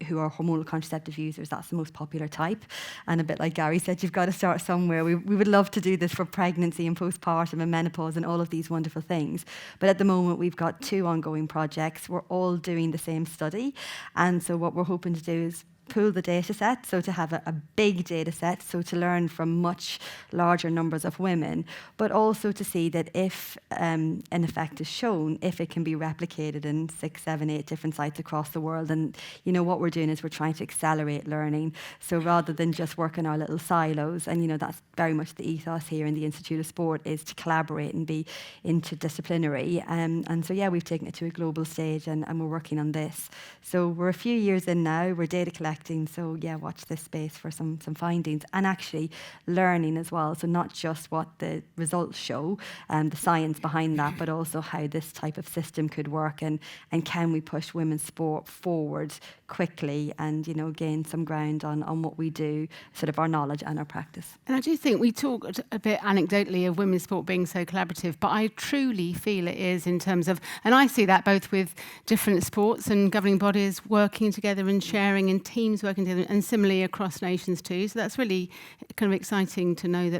who are hormonal contraceptive users, that's the most popular type. And a bit like Gary said, you've got to start somewhere. We would love to do this for pregnancy and postpartum and menopause and all of these wonderful things. But at the moment, we've got 2 ongoing projects. We're all doing the same study. And so what we're hoping to do is pool the data set, so to have a big data set, so to learn from much larger numbers of women, but also to see that if an effect is shown, if it can be replicated in 6, 7, 8 different sites across the world. And what we're doing is we're trying to accelerate learning. So rather than just work in our little silos, and that's very much the ethos here in the Institute of Sport, is to collaborate and be interdisciplinary. And so we've taken it to a global stage, and we're working on this. So we're a few years in now, we're data collecting, so watch this space for some findings, and actually learning as well. So not just what the results show, the science behind that, but also how this type of system could work, and can we push women's sport forward quickly, and gain some ground on what we do, sort of our knowledge and our practice. And I do think we talked a bit anecdotally of women's sport being so collaborative, but I truly feel it is in terms of, and I see that both with different sports and governing bodies working together and sharing, and teams working together, and similarly across nations too. So that's really kind of exciting to know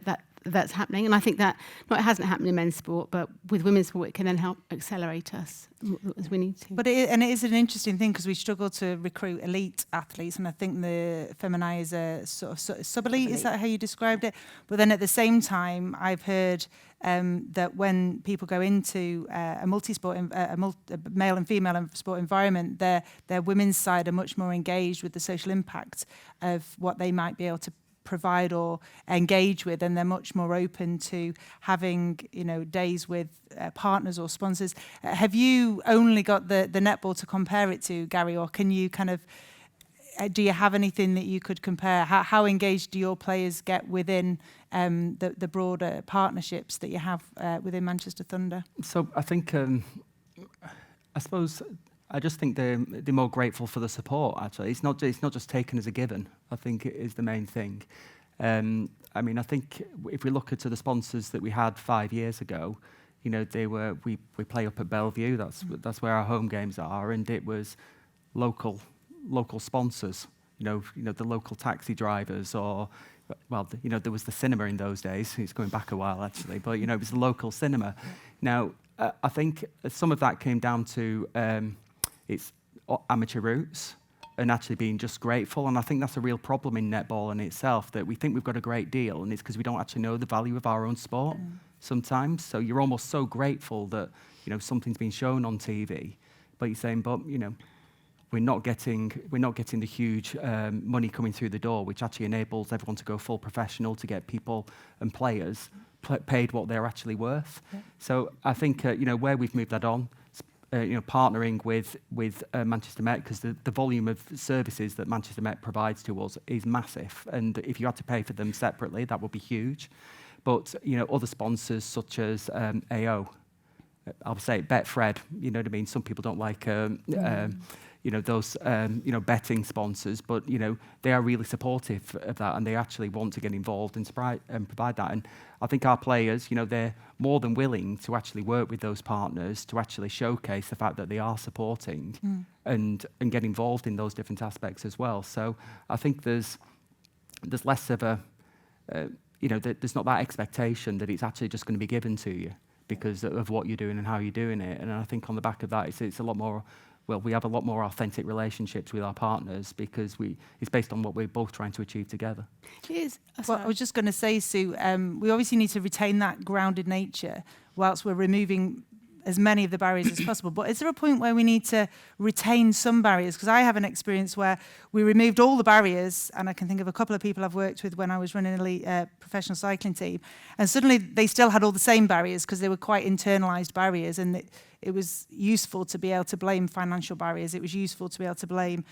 that's happening. And I think that it hasn't happened in men's sport, but with women's sport, it can then help accelerate us as we need to. But it is an interesting thing, because we struggle to recruit elite athletes, and I think the Feminine is a sort of sub-elite, is that how you described it? But then at the same time, I've heard that when people go into a multi-sport, a male and female sport environment, their women's side are much more engaged with the social impact of what they might be able to provide or engage with, and they're much more open to having days with partners or sponsors. Have you only got the netball to compare it to, Gary, or can you kind of do you have anything that you could compare? How engaged do your players get within the broader partnerships that you have within Manchester Thunder? So I think I suppose I just think they're more grateful for the support. Actually, it's not just taken as a given. I think it is the main thing. I think if we look at the sponsors that we had 5 years ago, we play up at Bellevue. That's where our home games are, and it was local sponsors. The local taxi drivers, or there was the cinema in those days. It's going back a while actually, but it was the local cinema. Now I think some of that came down to its amateur roots and actually being just grateful. And I think that's a real problem in netball in itself, that we think we've got a great deal, and it's because we don't actually know the value of our own sport sometimes. So you're almost so grateful that something's been shown on TV, but you're saying, we're not getting the huge money coming through the door, which actually enables everyone to go full professional, to get people and players paid what they're actually worth. Yeah. So I think where we've moved that on, partnering with Manchester Met, because the volume of services that Manchester Met provides to us is massive, and if you had to pay for them separately, that would be huge. But other sponsors such as AO, I'll say Betfred, you know what I mean. Some people don't like those betting sponsors, but they are really supportive of that, and they actually want to get involved and provide that. And I think our players, they're more than willing to actually work with those partners to actually showcase the fact that they are supporting and get involved in those different aspects as well. So I think there's less of a there's not that expectation that it's actually just going to be given to you because of what you're doing and how you're doing it. And I think on the back of that, it's a lot more. Well, we have a lot more authentic relationships with our partners because it's based on what we're both trying to achieve together. It is. Well, I was just going to say, Sue, we obviously need to retain that grounded nature whilst we're removing as many of the barriers as possible. But is there a point where we need to retain some barriers? Because I have an experience where we removed all the barriers, and I can think of a couple of people I've worked with when I was running a professional cycling team, and suddenly they still had all the same barriers because they were quite internalised barriers, and it was useful to be able to blame financial barriers. It was useful to be able to blame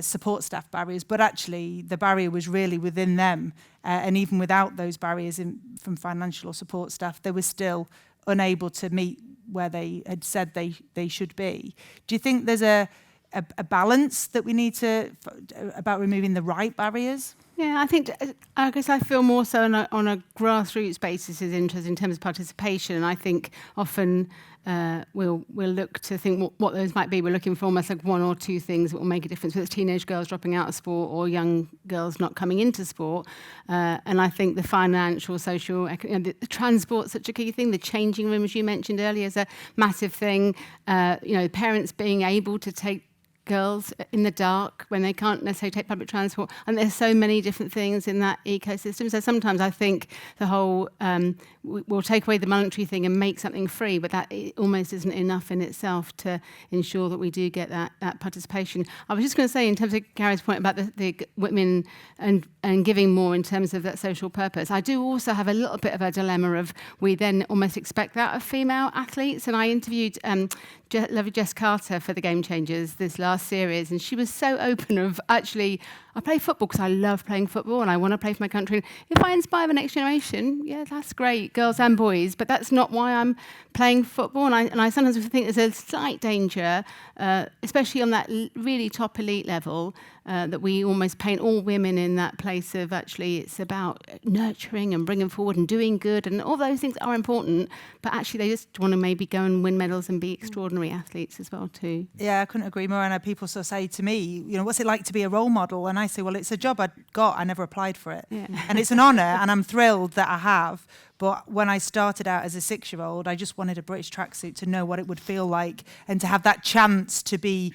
support staff barriers, but actually the barrier was really within them. And even without those barriers from financial or support staff, they were still unable to meet where they had said they should be. Do you think there's a balance that we need about removing the right barriers? Yeah, I guess I feel more so on a grassroots basis is interesting in terms of participation. And I think often we'll look to think what those might be. We're looking for almost like one or two things that will make a difference, whether it's teenage girls dropping out of sport or young girls not coming into sport. And I think the financial, social, the transport's such a key thing. The changing room, as you mentioned earlier, is a massive thing. Parents being able to take girls in the dark when they can't necessarily take public transport, and there's so many different things in that ecosystem. So sometimes I think the whole we'll take away the monetary thing and make something free, but that almost isn't enough in itself to ensure that we do get that participation. I was just going to say, in terms of Gary's point about the women and giving more in terms of that social purpose, I do also have a little bit of a dilemma of we then almost expect that of female athletes. And I interviewed lovely Jess Carter for the Game Changers this last series, and she was so open of, actually, I play football because I love playing football and I want to play for my country. If I inspire the next generation, yeah, that's great, girls and boys, but that's not why I'm playing football. And I sometimes think there's a slight danger, especially on that really top elite level, that we almost paint all women in that place of actually it's about nurturing and bringing forward and doing good, and all those things are important, but actually they just want to maybe go and win medals and be extraordinary athletes as well too. Yeah, I couldn't agree more. And people sort of say to me, what's it like to be a role model? And I say, well, it's a job I got, I never applied for it. Yeah. And it's an honour, and I'm thrilled that I have. But when I started out as a 6-year-old, I just wanted a British tracksuit to know what it would feel like and to have that chance to be,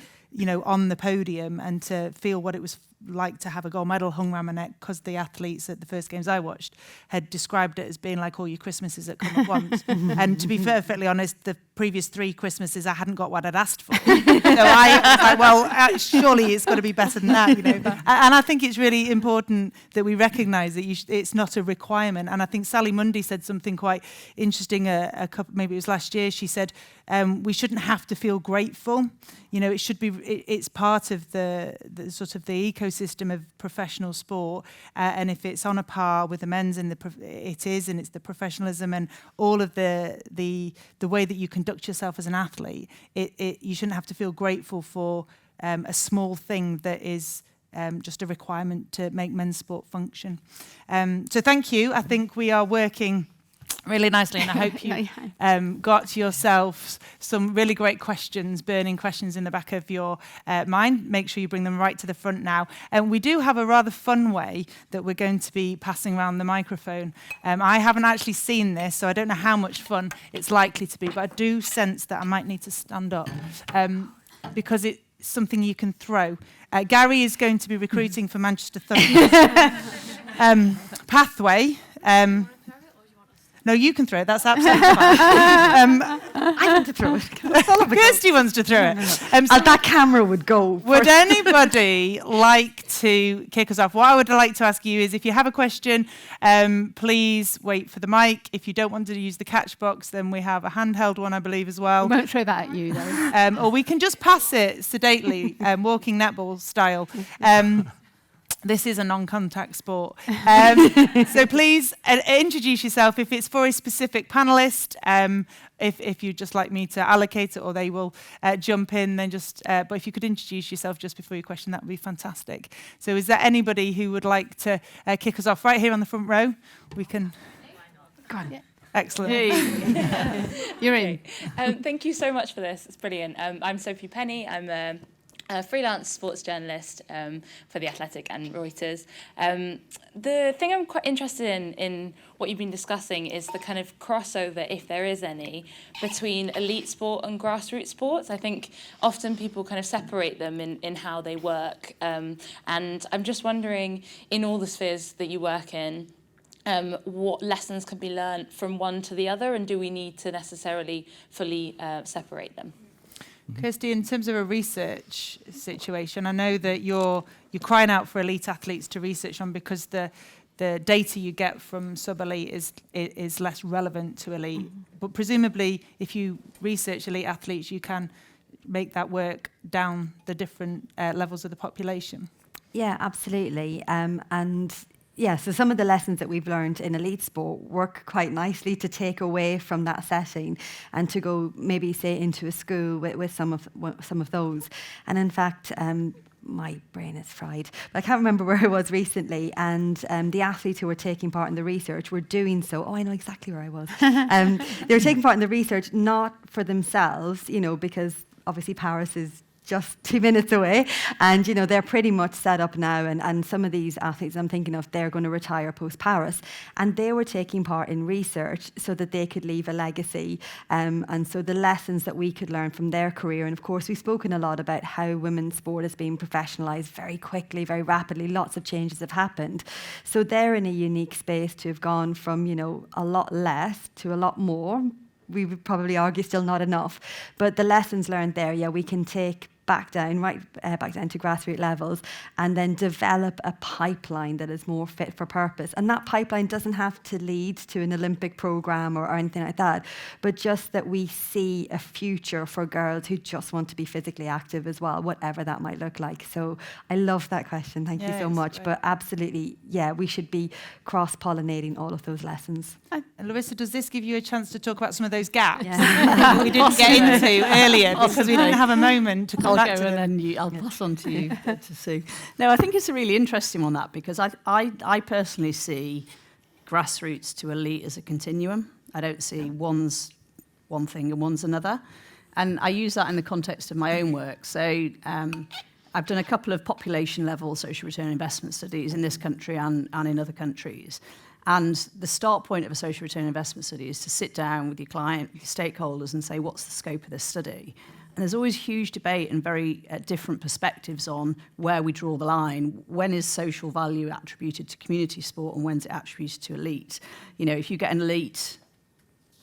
on the podium and to feel what it was like to have a gold medal hung around my neck, because the athletes at the first games I watched had described it as being like all your Christmases that come at once. And to be perfectly honest, the previous 3 Christmases I hadn't got what I'd asked for. So I was like, well, surely it's got to be better than that. And I think it's really important that we recognise that it's not a requirement. And I think Sally Mundy said something quite interesting maybe it was last year. She said we shouldn't have to feel grateful. It should be. It's part of the sort of the ecosystem of professional sport, and if it's on a par with the men's, it is, and it's the professionalism and all of the way that you conduct yourself as an athlete. You shouldn't have to feel grateful for a small thing that is just a requirement to make men's sport function. So thank you. I think we are working really nicely, and I hope you got yourselves some really great questions, burning questions in the back of your mind. Make sure you bring them right to the front now. And we do have a rather fun way that we're going to be passing around the microphone. I haven't actually seen this, so I don't know how much fun it's likely to be, but I do sense that I might need to stand up because it's something you can throw. Gary is going to be recruiting for Manchester Thunder. Pathway. No, you can throw it. That's absolutely fine. I want to throw it. Kirsty wants to throw it. That camera would go. Would anybody like to kick us off? What I would like to ask you is, if you have a question, please wait for the mic. If you don't want to use the catch box, then we have a handheld one, I believe, as well. We won't throw that at you, though. Or we can just pass it sedately, walking netball style. This is a non-contact sport. So please introduce yourself. If it's for a specific panellist, if you'd just like me to allocate it, or they will jump in, then just... but if you could introduce yourself just before your question, that would be fantastic. So is there anybody who would like to kick us off? Right here on the front row. We can... Go on. Yeah. Excellent. Hey. You're in. Thank you so much for this. It's brilliant. I'm Sophie Penny. I'm a freelance sports journalist for The Athletic and Reuters. The thing I'm quite interested in what you've been discussing is the kind of crossover, if there is any, between elite sport and grassroots sports. I think often people kind of separate them in how they work. And I'm just wondering, in all the spheres that you work in, what lessons can be learned from one to the other, and do we need to necessarily fully separate them? Kirsty, in terms of a research situation, I know that you're crying out for elite athletes to research on, because the data you get from sub-elite is less relevant to elite. But presumably, if you research elite athletes, you can make that work down the different levels of the population. Yeah, absolutely. And yeah, so some of the lessons that we've learned in elite sport work quite nicely to take away from that setting and to go maybe, say, into a school with some of those. And in fact, my brain is fried, but I can't remember where I was recently, and the athletes who were taking part in the research were doing so. Oh, I know exactly where I was. They were taking part in the research not for themselves, you know, because obviously Paris is just 2 minutes away, and you know they're pretty much set up now, and some of these athletes I'm thinking of, they're going to retire post-Paris, and they were taking part in research so that they could leave a legacy, and so the lessons that we could learn from their career. And of course we've spoken a lot about how women's sport is being professionalised very quickly, very rapidly. Lots of changes have happened, so they're in a unique space to have gone from, you know, a lot less to a lot more. We would probably argue still not enough, but the lessons learned there, yeah, we can take back down to grassroots levels, and then develop a pipeline that is more fit for purpose. And that pipeline doesn't have to lead to an Olympic program or anything like that, but just that we see a future for girls who just want to be physically active as well, whatever that might look like. So I love that question. Thank you so much. Great. But absolutely, yeah, we should be cross-pollinating all of those lessons. And Larissa, does this give you a chance to talk about some of those gaps that we didn't get into earlier because we didn't have a moment to come back to them? And then I'll pass on to you to Sue. No, I think it's a really interesting one, that, because I personally see grassroots to elite as a continuum. I don't see one's one thing and one's another. And I use that in the context of my own work. So I've done a couple of population-level social return investment studies in this country and in other countries. And the start point of a social return investment study is to sit down with your client, your stakeholders, and say, what's the scope of this study? And there's always huge debate and very different perspectives on where we draw the line. When is social value attributed to community sport, and when's it attributed to elite? You know, if you get an elite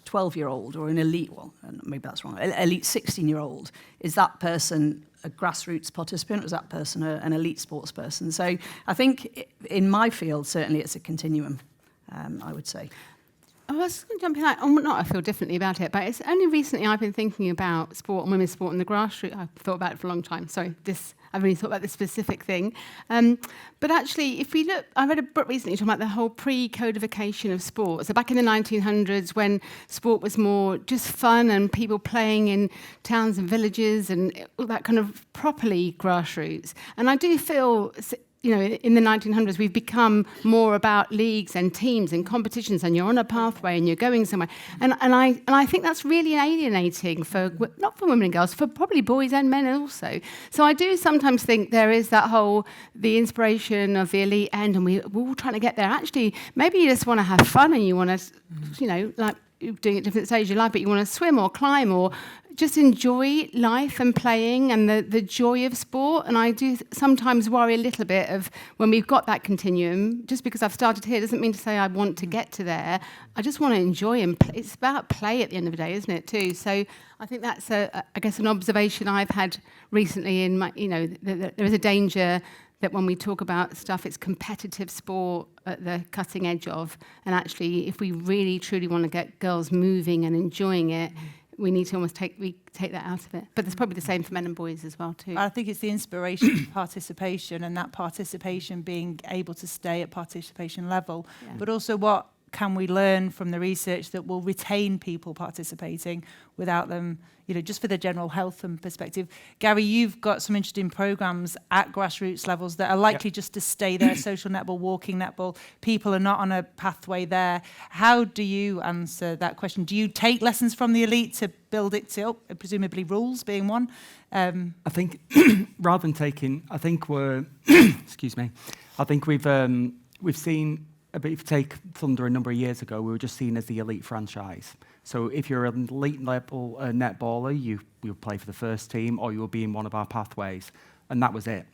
12-year-old or an elite, well, maybe that's wrong, elite 16-year-old, is that person a grassroots participant, or is that person an elite sports person? So I think in my field, certainly it's a continuum, I would say. I was going to jump in. I feel differently about it, but it's only recently I've been thinking about sport and women's sport and the grassroots. I've thought about it for a long time. Sorry, I've only thought about this specific thing. But actually, if we look, I read a book recently talking about the whole pre-codification of sport. So back in the 1900s, when sport was more just fun and people playing in towns and villages and all that kind of properly grassroots. And I do feel, you know, in the 1900s, we've become more about leagues and teams and competitions, and you're on a pathway and you're going somewhere. And I think that's really alienating for, not for women and girls, for probably boys and men also. So I do sometimes think there is that whole, the inspiration of the elite end, and we're all trying to get there. Actually, maybe you just want to have fun and you want to, you know, like doing it at different stages of your life, but you want to swim or climb or just enjoy life and playing and the joy of sport. And I do sometimes worry a little bit of when we've got that continuum, just because I've started here doesn't mean to say I want to get to there. I just want to enjoy and play. It's about play at the end of the day, isn't it, too? So I think that's, I guess, an observation I've had recently in my, you know, there is a danger that when we talk about stuff, it's competitive sport at the cutting edge of. And actually, if we really, truly want to get girls moving and enjoying it, we need to almost take that out of it. But it's probably the same for men and boys as well, too. I think it's the inspiration of participation, and that participation being able to stay at participation level. Yeah. But also, what can we learn from the research that will retain people participating without them, you know, just for the general health and perspective. Gary, you've got some interesting programs at grassroots levels that are likely just to stay there, social netball, walking netball. People are not on a pathway there. How do you answer that question? Do you take lessons from the elite to build it to, presumably rules being one? I think rather than taking, I think we're, excuse me, I think we've seen, but if you take Thunder a number of years ago, we were just seen as the elite franchise. So if you're an elite level netballer, you play for the first team, or you'll be in one of our pathways, and that was it.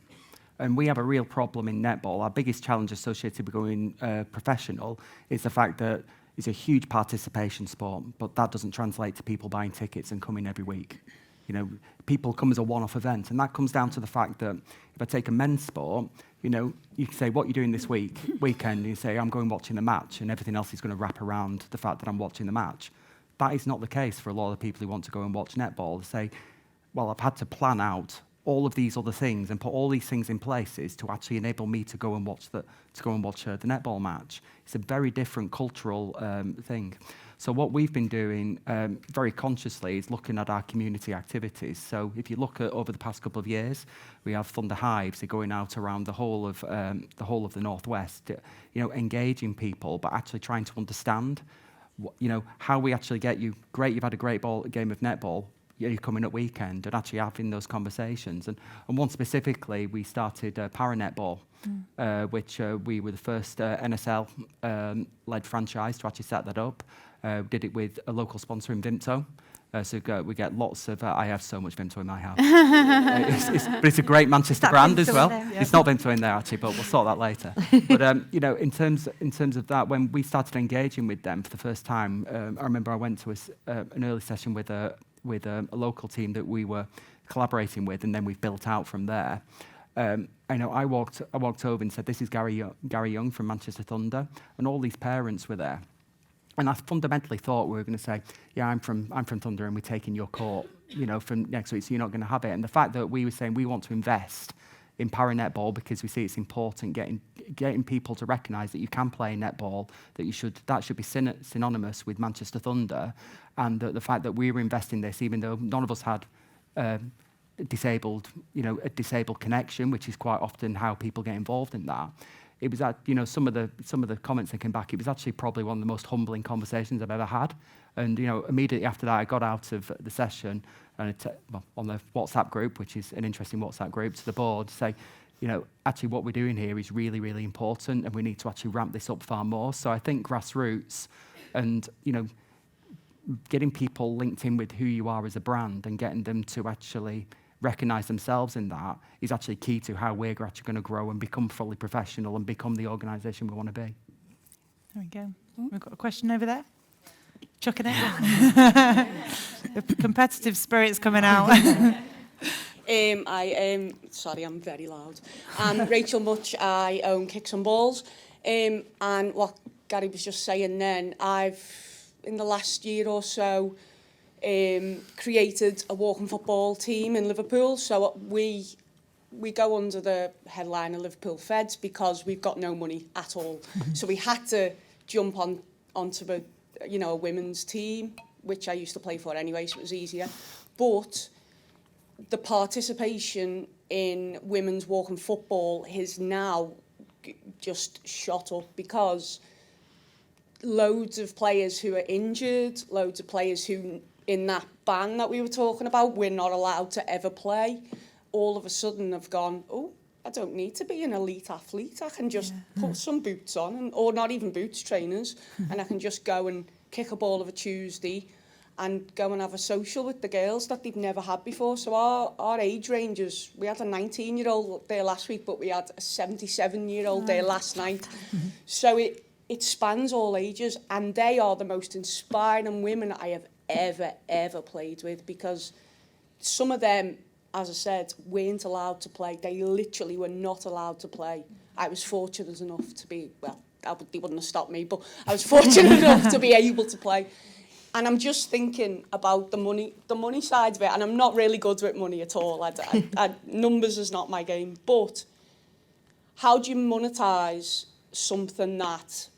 And we have a real problem in netball. Our biggest challenge associated with going professional is the fact that it's a huge participation sport, but that doesn't translate to people buying tickets and coming every week. You know, people come as a one-off event, and that comes down to the fact that if I take a men's sport, you know, you can say, what are you doing this weekend? And you say, I'm going watching the match, and everything else is going to wrap around the fact that I'm watching the match. That is not the case for a lot of people who want to go and watch netball. They say, well, I've had to plan out all of these other things and put all these things in places to actually enable me to go and watch the netball match. It's a very different cultural thing. So what we've been doing very consciously is looking at our community activities. So if you look at over the past couple of years, we have Thunder Hives. They're going out around the whole of the Northwest, you know, engaging people, but actually trying to understand, you know, how we actually get you. Great, you've had a great game of netball. You're coming at weekend, and actually having those conversations. And one specifically, we started para netball, which we were the first NSL-led franchise to actually set that up. Did it with a local sponsor in Vimto. So we get lots of... I have so much Vimto in my house. But it's a great Manchester brand as well. It's not Vimto in there, actually, but we'll sort that later. But, you know, in terms of that, when we started engaging with them for the first time, I remember I went to an early session with a local team that we were collaborating with, and then we've built out from there. I know I walked over and said, "This is Gary Young from Manchester Thunder," and all these parents were there. And I fundamentally thought we were going to say, "Yeah, I'm from Thunder, and we're taking your court, you know, from next week, so you're not going to have it." And the fact that we were saying we want to invest in para netball because we see it's important getting people to recognise that you can play netball, that should be synonymous with Manchester Thunder, and the fact that we were investing this, even though none of us had a disabled connection, which is quite often how people get involved in that. It was that, you know, some of the comments that came back, it was actually probably one of the most humbling conversations I've ever had. And, you know, immediately after that, I got out of the session and on the WhatsApp group, which is an interesting WhatsApp group, to the board to say, you know, actually what we're doing here is really, really important, and we need to actually ramp this up far more. So I think grassroots and, you know, getting people linked in with who you are as a brand and getting them to actually recognise themselves in that is actually key to how we're actually going to grow and become fully professional and become the organisation we want to be. There we go. We've got a question over there. Chucking it. The competitive spirit's coming out. Sorry, I'm very loud. I'm Rachel Much. I own Kicks and Balls. And what Gary was just saying then, I've, in the last year or so, created a walking football team in Liverpool. So we go under the headline of Liverpool Feds because we've got no money at all. So we had to jump onto a women's team, which I used to play for anyway, so it was easier. But the participation in women's walking football has now just shot up because loads of players who are injured, loads of players who, in that ban that we were talking about, we're not allowed to ever play, all of a sudden have gone, oh, I don't need to be an elite athlete. I can just put some boots on, or not even boots, trainers, and I can just go and kick a ball of a Tuesday and go and have a social with the girls that they've never had before. So our age ranges, we had a 19-year-old there last week, but we had a 77-year-old there last night. So it spans all ages, and they are the most inspiring women I have ever played with, because some of them, as I said, weren't allowed to play. They literally were not allowed to play. I was fortunate enough to be, well, they wouldn't have stopped me, but I was fortunate enough to be able to play. And I'm just thinking about the money side of it, and I'm not really good with money at all. Numbers is not my game. But how do you monetize something that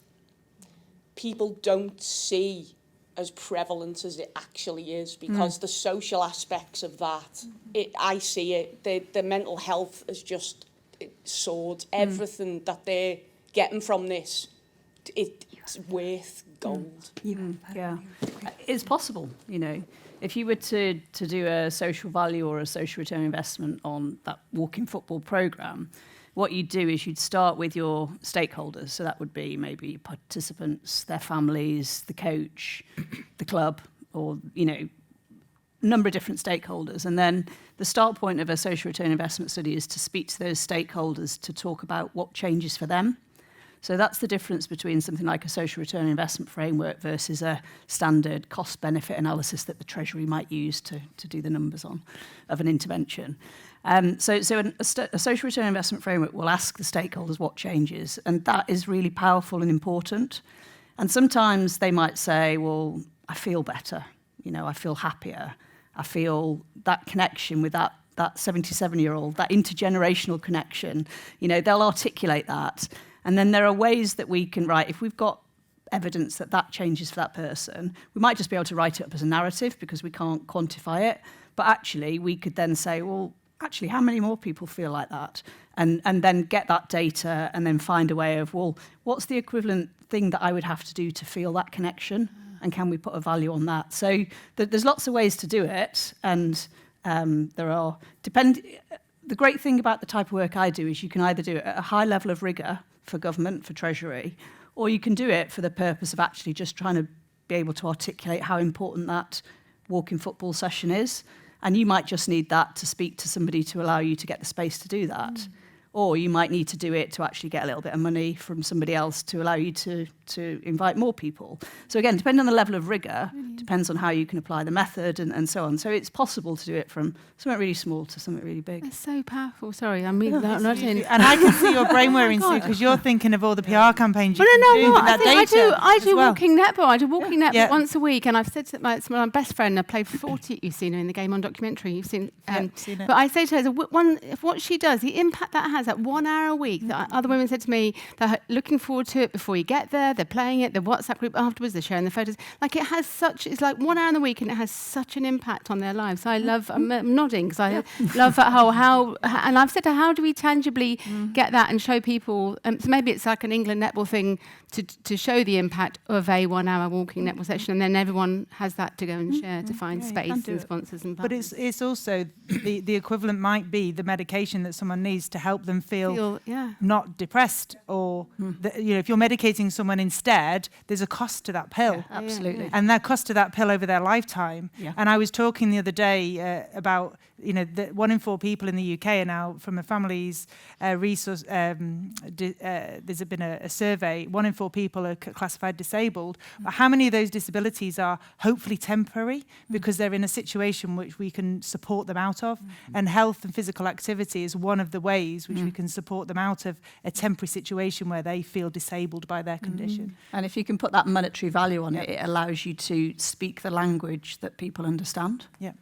people don't see as prevalent as it actually is? Because the social aspects of that, I see it. The mental health has just soared. Everything that they're getting from this, it's worth gold. Yeah, it's possible, you know. If you were to do a social value or a social return investment on that walking football programme, what you'd do is you'd start with your stakeholders. So that would be maybe participants, their families, the coach, the club, or, you know, number of different stakeholders. And then the start point of a social return investment study is to speak to those stakeholders to talk about what changes for them. So that's the difference between something like a social return investment framework versus a standard cost-benefit analysis that the Treasury might use to do the numbers on of an intervention. So a social return investment framework will ask the stakeholders what changes, and that is really powerful and important. And sometimes they might say, well, I feel better, I feel happier, I feel that connection with that 77-year-old, that intergenerational connection, they'll articulate that. And then there are ways that we can write, if we've got evidence that changes for that person, we might just be able to write it up as a narrative because we can't quantify it. But actually, we could then say, well, actually, how many more people feel like that? And then get that data and then find a way of, well, what's the equivalent thing that I would have to do to feel that connection? And can we put a value on that? So there's lots of ways to do it. And the great thing about the type of work I do is you can either do it at a high level of rigour for government, for Treasury, or you can do it for the purpose of actually just trying to be able to articulate how important that walking football session is. And you might just need that to speak to somebody to allow you to get the space to do that. Or you might need to do it to actually get a little bit of money from somebody else to allow you to invite more people. So again, depending on the level of rigour, depends on how you can apply the method and so on. So it's possible to do it from something really small to something really big. That's so powerful. Sorry, I'm really not in. And I can see your brain whirring, Sue, because you're thinking of all the PR campaigns you can do with that data. I do well. walking netball. I do walking netball once a week, and I've said to my best friend, I played 40. You've seen her in the Game On documentary. You've seen. Seen it. But I say to her, what she does, the impact that has, that 1 hour a week. That other women said to me, they're looking forward to it before you get there. They're playing it. The WhatsApp group afterwards. They're sharing the photos. Like it's like 1 hour in the week, and it has such an impact on their lives. I love. I'm nodding because I love that whole how. And I've said to her, how do we tangibly get that and show people? So maybe it's like an England netball thing to show the impact of a 1 hour walking netball session, and then everyone has that to go and share to find space and sponsors and partners. But it's also the equivalent might be the medication that someone needs to help them feel not depressed, or if you're medicating someone instead, there's a cost to that pill. Yeah, absolutely. And that cost to that pill over their lifetime. Yeah. And I was talking the other day about that 1 in 4 people in the UK are now, from a family's resource, there's been a survey, 1 in 4 people are classified disabled. How many of those disabilities are hopefully temporary because they're in a situation which we can support them out of? And health and physical activity is one of the ways which we can support them out of a temporary situation where they feel disabled by their condition. And if you can put that monetary value on it, it allows you to speak the language that people understand. Yeah.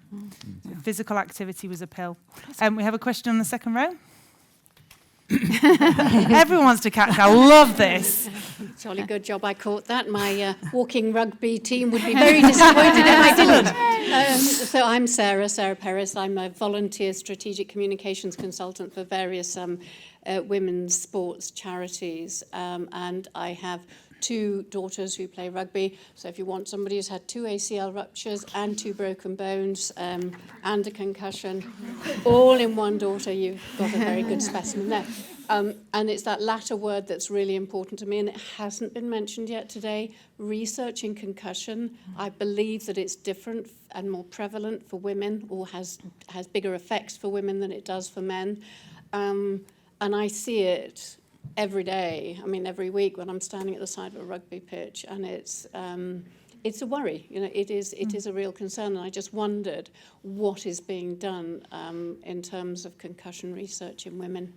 So physical activity was a pill. We have a question on the second row. Everyone wants to catch. I love this. Jolly good job I caught that. My walking rugby team would be very disappointed if I didn't. So I'm Sarah Perez. I'm a volunteer strategic communications consultant for various women's sports charities. And I have 2 daughters who play rugby. So if you want somebody who's had 2 ACL ruptures and 2 broken bones and a concussion, all in one daughter, you've got a very good specimen there. And it's that latter word that's really important to me, and it hasn't been mentioned yet today. Research in concussion, I believe that it's different and more prevalent for women, or has bigger effects for women than it does for men. And I see it every day, every week when I'm standing at the side of a rugby pitch, and it's a worry. It is a real concern, and I just wondered what is being done in terms of concussion research in women.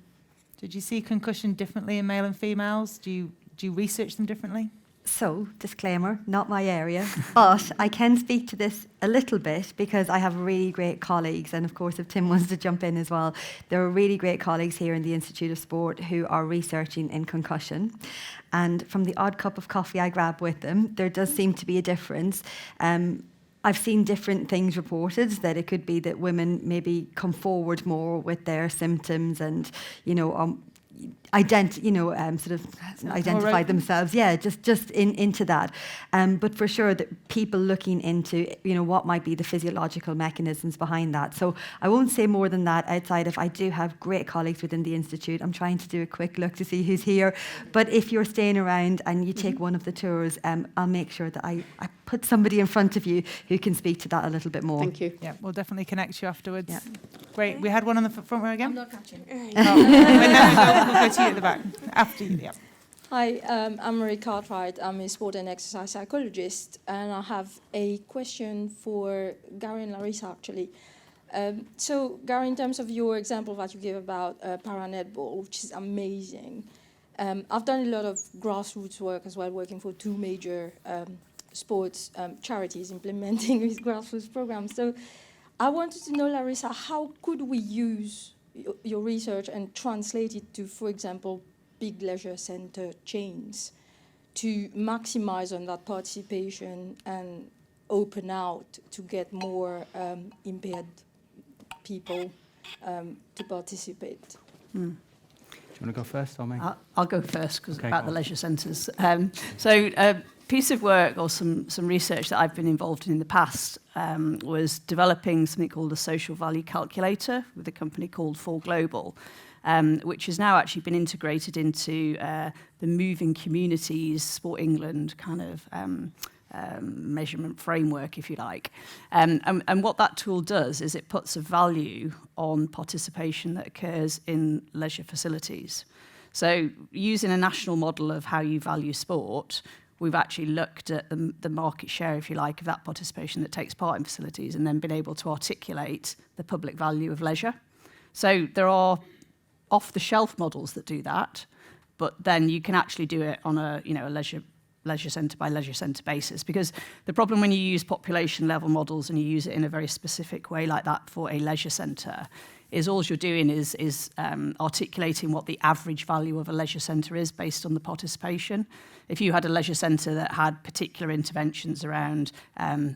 Did you see concussion differently in male and females? Do you research them differently? So, disclaimer, not my area, but I can speak to this a little bit because I have really great colleagues, and of course if Tim wants to jump in as well, there are really great colleagues here in the Institute of Sport who are researching in concussion, and from the odd cup of coffee I grab with them, there does seem to be a difference. I've seen different things reported, that it could be that women maybe come forward more with their symptoms and, identify themselves, just into that. But for sure, that people looking into, what might be the physiological mechanisms behind that. So I won't say more than that outside of I do have great colleagues within the Institute. I'm trying to do a quick look to see who's here. But if you're staying around and you take one of the tours, I'll make sure that I put somebody in front of you who can speak to that a little bit more. Thank you. Yeah, we'll definitely connect you afterwards. Yeah. Great. We had one on the front row again. I'm not catching. Oh, we'll go to you at the back. After you, yeah. Hi, I'm Marie Cartwright. I'm a sport and exercise psychologist, and I have a question for Gary and Larissa, actually. So, Gary, in terms of your example that you gave about para-netball, which is amazing, I've done a lot of grassroots work as well, working for 2 major sports charities implementing these grassroots programs. So I wanted to know, Larissa, how could we use your research and translate it to, for example, big leisure center chains to maximize on that participation and open out to get more impaired people to participate? Do you want to go first or me? I'll go first because Okay, about go the on. leisure centres. So a piece of work or some research that I've been involved in the past was developing something called a social value calculator with a company called For Global, which has now actually been integrated into the Moving Communities Sport England kind of measurement framework, if you like. And what that tool does is it puts a value on participation that occurs in leisure facilities. So using a national model of how you value sport, we've actually looked at the market share, if you like, of that participation that takes part in facilities and then been able to articulate the public value of leisure. So there are off-the-shelf models that do that, but then you can actually do it on a leisure centre by leisure centre basis, because the problem when you use population level models and you use it in a very specific way like that for a leisure centre is all you're doing is articulating what the average value of a leisure centre is based on the participation. If you had a leisure centre that had particular interventions around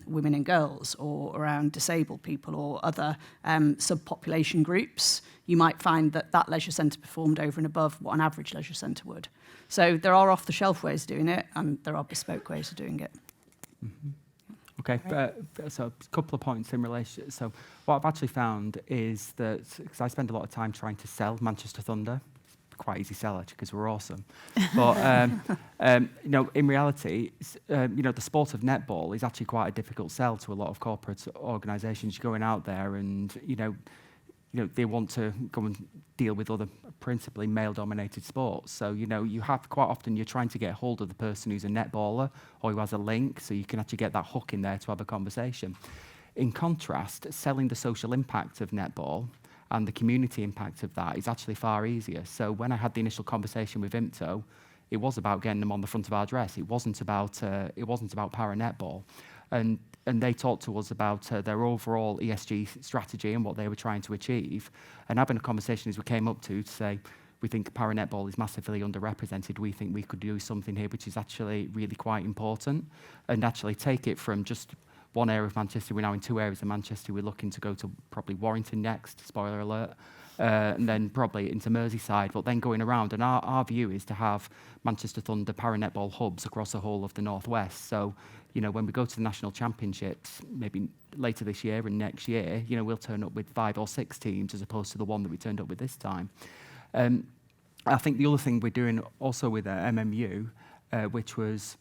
women and girls or around disabled people or other subpopulation groups, you might find that that leisure centre performed over and above what an average leisure centre would. So there are off-the-shelf ways of doing it, and there are bespoke ways of doing it. Mm-hmm. Okay, so a couple of points in relation. So what I've actually found is that, because I spend a lot of time trying to sell Manchester Thunder, quite easy sell actually, because we're awesome. But in reality, the sport of netball is actually quite a difficult sell to a lot of corporate organisations. You're going out there, and they want to go and deal with other principally male-dominated sports. So, you have quite often you're trying to get hold of the person who's a netballer or who has a link, so you can actually get that hook in there to have a conversation. In contrast, selling the social impact of netball and the community impact of that is actually far easier. So when I had the initial conversation with IMTO, it was about getting them on the front of our dress. It wasn't about para netball. And they talked to us about their overall ESG strategy and what they were trying to achieve. And having a conversation as we came up to say, we think para netball is massively underrepresented. We think we could do something here which is actually really quite important, and actually take it from just one area of Manchester. We're now in 2 areas of Manchester. We're looking to go to probably Warrington next, spoiler alert, and then probably into Merseyside, but then going around. And our view is to have Manchester Thunder para netball hubs across the whole of the Northwest. So, when we go to the national championships, maybe later this year and next year, we'll turn up with 5 or 6 teams as opposed to the one that we turned up with this time. I think the other thing we're doing also with MMU, which was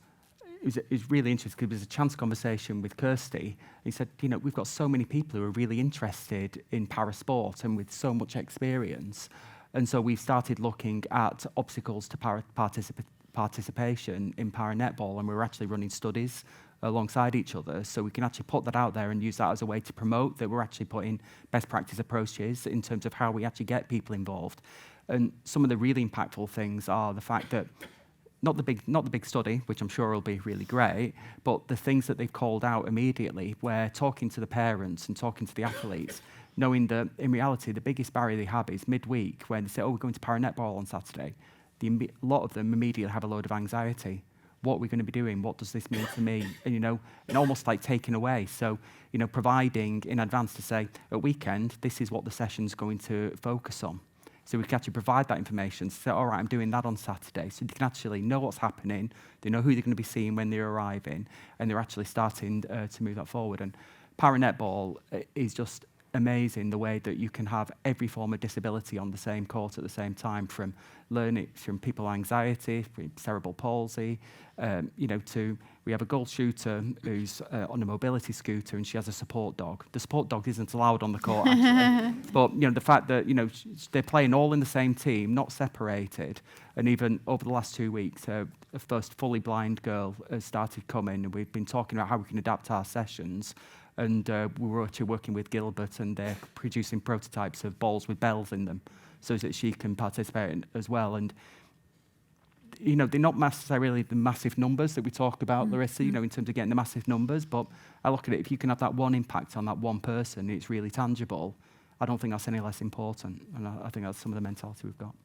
really interesting, because it was a chance conversation with Kirsty. He said, we've got so many people who are really interested in para-sport and with so much experience. And so we've started looking at obstacles to participation in para-netball, and we're actually running studies alongside each other, so we can actually put that out there and use that as a way to promote that we're actually putting best practice approaches in terms of how we actually get people involved. And some of the really impactful things are the fact that not the big study, which I'm sure will be really great, but the things that they've called out immediately, where talking to the parents and talking to the athletes, knowing that in reality the biggest barrier they have is midweek when they say, we're going to para-netball on Saturday. A lot of them immediately have a load of anxiety. What are we going to be doing? What does this mean to me? And, and almost like taken away. So, providing in advance to say, at weekend, this is what the session's going to focus on. So we can actually provide that information. So, all right, I'm doing that on Saturday. So they can actually know what's happening. They know who they're going to be seeing when they're arriving. And they're actually starting to move that forward. And para-netball is just amazing the way that you can have every form of disability on the same court at the same time, from learning, from people with anxiety, from cerebral palsy, to we have a goal shooter who's on a mobility scooter and she has a support dog. The support dog isn't allowed on the court, actually. But, the fact that, they're playing all in the same team, not separated, and even over the last 2 weeks, a first fully blind girl has started coming, and we've been talking about how we can adapt our sessions. And we were actually working with Gilbert, and they're producing prototypes of balls with bells in them so that she can participate in as well. And, they're not necessarily the massive numbers that we talked about, Larissa, in terms of getting the massive numbers. But I look at it, if you can have that one impact on that one person, it's really tangible. I don't think that's any less important. And I think that's some of the mentality we've got.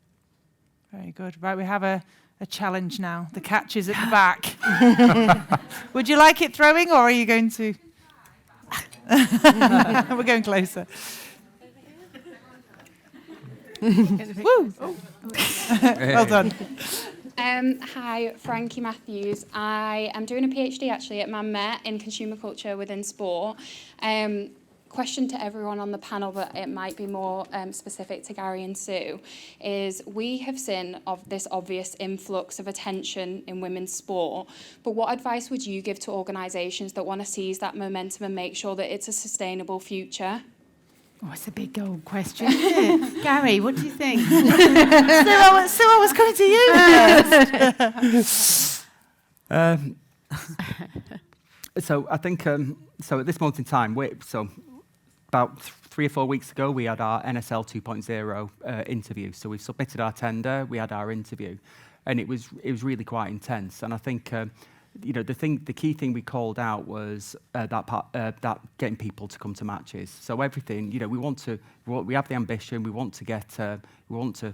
Very good. Right, we have a challenge now. The catch is at the back. Would you like it throwing, or are you going to... We're going closer. Woo! Oh. Well done. Hi, Frankie Matthews. I am doing a PhD actually at Man Met in consumer culture within sport. Question to everyone on the panel, but it might be more specific to Gary and Sue, is we have seen of this obvious influx of attention in women's sport, but what advice would you give to organisations that want to seize that momentum and make sure that it's a sustainable future? Oh, it's a big old question, isn't it? Gary, what do you think? Sue, I was coming to you first. So I think, so at this moment in time, about 3 or 4 weeks ago, we had our NSL 2.0 interview. So we submitted our tender, we had our interview, and it was really quite intense. And I think, the key thing we called out was that getting people to come to matches. So everything, we have the ambition, we want to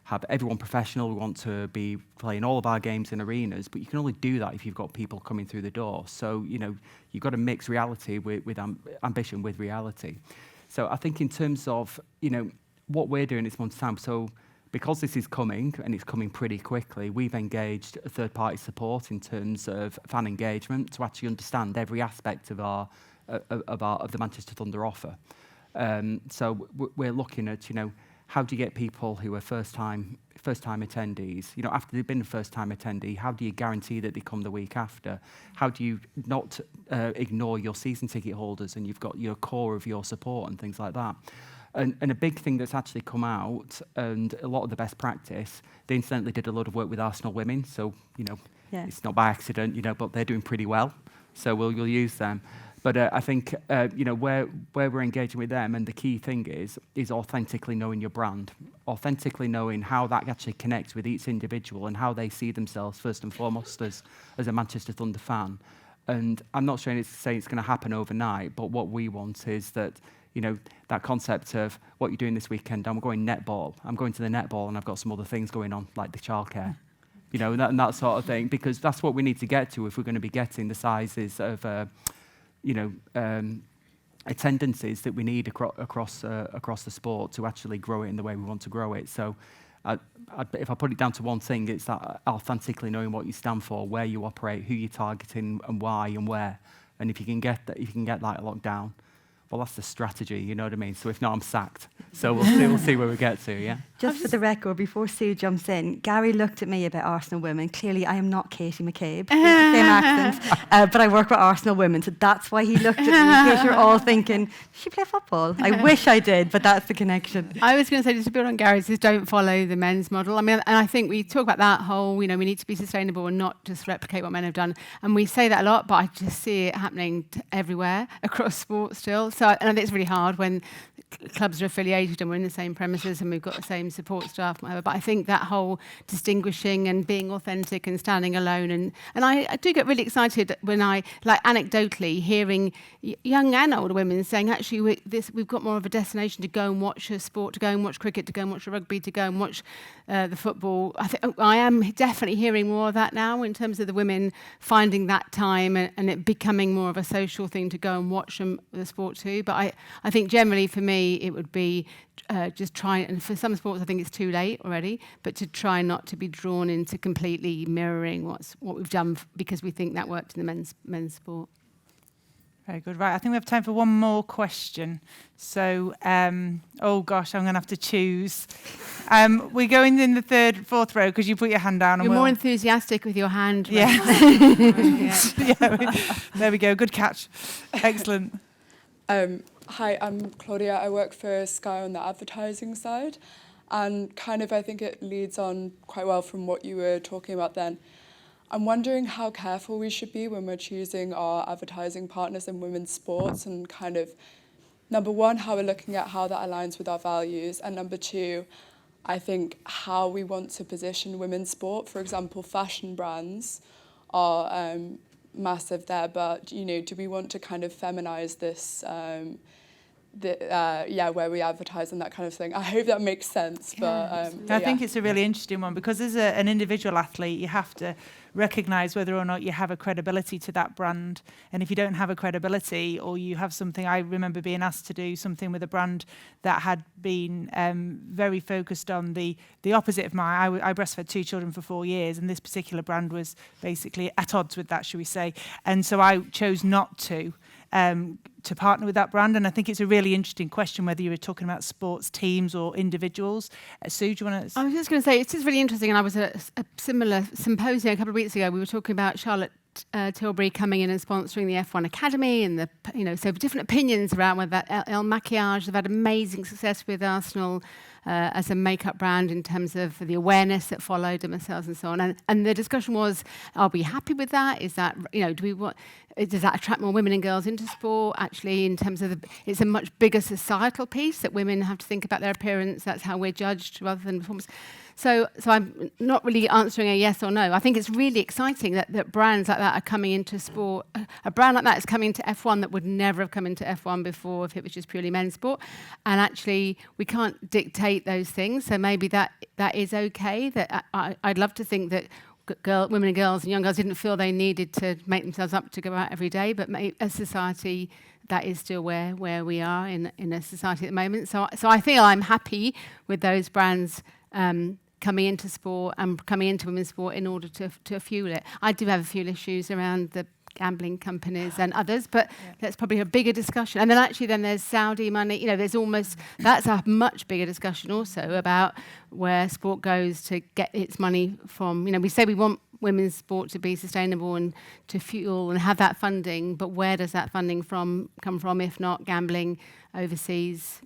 have everyone professional, we want to be playing all of our games in arenas, but you can only do that if you've got people coming through the door. So, you've got to mix reality with ambition with reality. So I think in terms of, what we're doing this month's time, so because this is coming, and it's coming pretty quickly, we've engaged a third-party support in terms of fan engagement to actually understand every aspect of the Manchester Thunder offer. So we're looking at, how do you get people who are first-time attendees? After they've been a first-time attendee, how do you guarantee that they come the week after? How do you not ignore your season ticket holders and you've got your core of your support and things like that? And a big thing that's actually come out, and a lot of the best practice, they incidentally did a lot of work with Arsenal women, so, It's not by accident, but they're doing pretty well, so we'll use them. But I think, where we're engaging with them, and the key thing is authentically knowing your brand, authentically knowing how that actually connects with each individual and how they see themselves first and foremost as a Manchester Thunder fan. And I'm not saying it's going to happen overnight, but what we want is that, that concept of what you're doing this weekend, I'm going netball, I'm going to the netball, and I've got some other things going on, like the childcare, and that sort of thing, because that's what we need to get to if we're going to be getting the sizes of, attendances that we need across the sport to actually grow it in the way we want to grow it. So if I put it down to one thing, it's that authentically knowing what you stand for, where you operate, who you're targeting, and why and where. And if you can get that locked down, well, that's the strategy, you know what I mean? So if not, I'm sacked. So we'll see where we get to, yeah? Just for the record, before Sue jumps in, Gary looked at me about Arsenal women. Clearly, I am not Katie McCabe. We have the same accent, but I work with Arsenal women, so that's why he looked at me, in case you're all thinking, does she play football? I wish I did, but that's the connection. I was going to say, just to build on Gary's, is don't follow the men's model. I mean, and I think we talk about that whole, we need to be sustainable and not just replicate what men have done. And we say that a lot, but I just see it happening everywhere across sports still. So, and I think it's really hard when clubs are affiliated and we're in the same premises and we've got the same support staff, whatever. But I think that whole distinguishing and being authentic and standing alone, and I do get really excited when I, like anecdotally, hearing young and older women saying, actually, we've got more of a destination to go and watch a sport, to go and watch cricket, to go and watch the rugby, to go and watch the football. I am definitely hearing more of that now in terms of the women finding that time and it becoming more of a social thing to go and watch the sport too. But I think generally for me, it would be just try, and for some sports I think it's too late already, but to try not to be drawn into completely mirroring what we've done because we think that worked in the men's sport. Very good. Right, I think we have time for one more question. So, oh gosh, I'm going to have to choose. We're going in the fourth row because you put your hand down. You're more enthusiastic with your hand. Yeah. There we go. Good catch. Excellent. Hi, I'm Claudia. I work for Sky on the advertising side. And kind of, I think it leads on quite well from what you were talking about then. I'm wondering how careful we should be when we're choosing our advertising partners in women's sports, and kind of, number one, how we're looking at how that aligns with our values, and number two, I think how we want to position women's sport. For example, fashion brands are massive there, but, you know, do we want to kind of feminize this, where we advertise and that kind of thing. I hope that makes sense. Yeah. I think it's a really interesting one, because as an individual athlete, you have to recognise whether or not you have a credibility to that brand. And if you don't have a credibility, or you have something, I remember being asked to do something with a brand that had been very focused on the opposite of mine. I breastfed 2 children for 4 years, and this particular brand was basically at odds with that, shall we say. And so I chose not to partner with that brand. And I think it's a really interesting question whether you were talking about sports teams or individuals. Sue, do you want to... I was just going to say, it's just really interesting, and I was at a similar symposium a couple of weeks ago. We were talking about Charlotte Tilbury coming in and sponsoring the F1 Academy, and so different opinions around whether that El Maquillage have had amazing success with Arsenal as a makeup brand in terms of the awareness that followed them themselves and so on. And the discussion was, are we happy with that? Is that, does that attract more women and girls into sport? Actually, in terms of it's a much bigger societal piece that women have to think about their appearance. That's how we're judged rather than performance. So I'm not really answering a yes or no. I think it's really exciting that brands like that are coming into sport. A brand like that is coming into F1 that would never have come into F1 before if it was just purely men's sport. And actually, we can't dictate those things. So maybe that is okay. That I'd love to think that women and girls and young girls didn't feel they needed to make themselves up to go out every day. But as society, that is still where we are in a society at the moment. So I feel I'm happy with those brands coming into sport and coming into women's sport in order to fuel it. I do have a few issues around the gambling companies and others, but that's probably a bigger discussion. And then there's Saudi money. That's a much bigger discussion also about where sport goes to get its money from. We say we want women's sport to be sustainable and to fuel and have that funding, but where does that funding come from if not gambling, overseas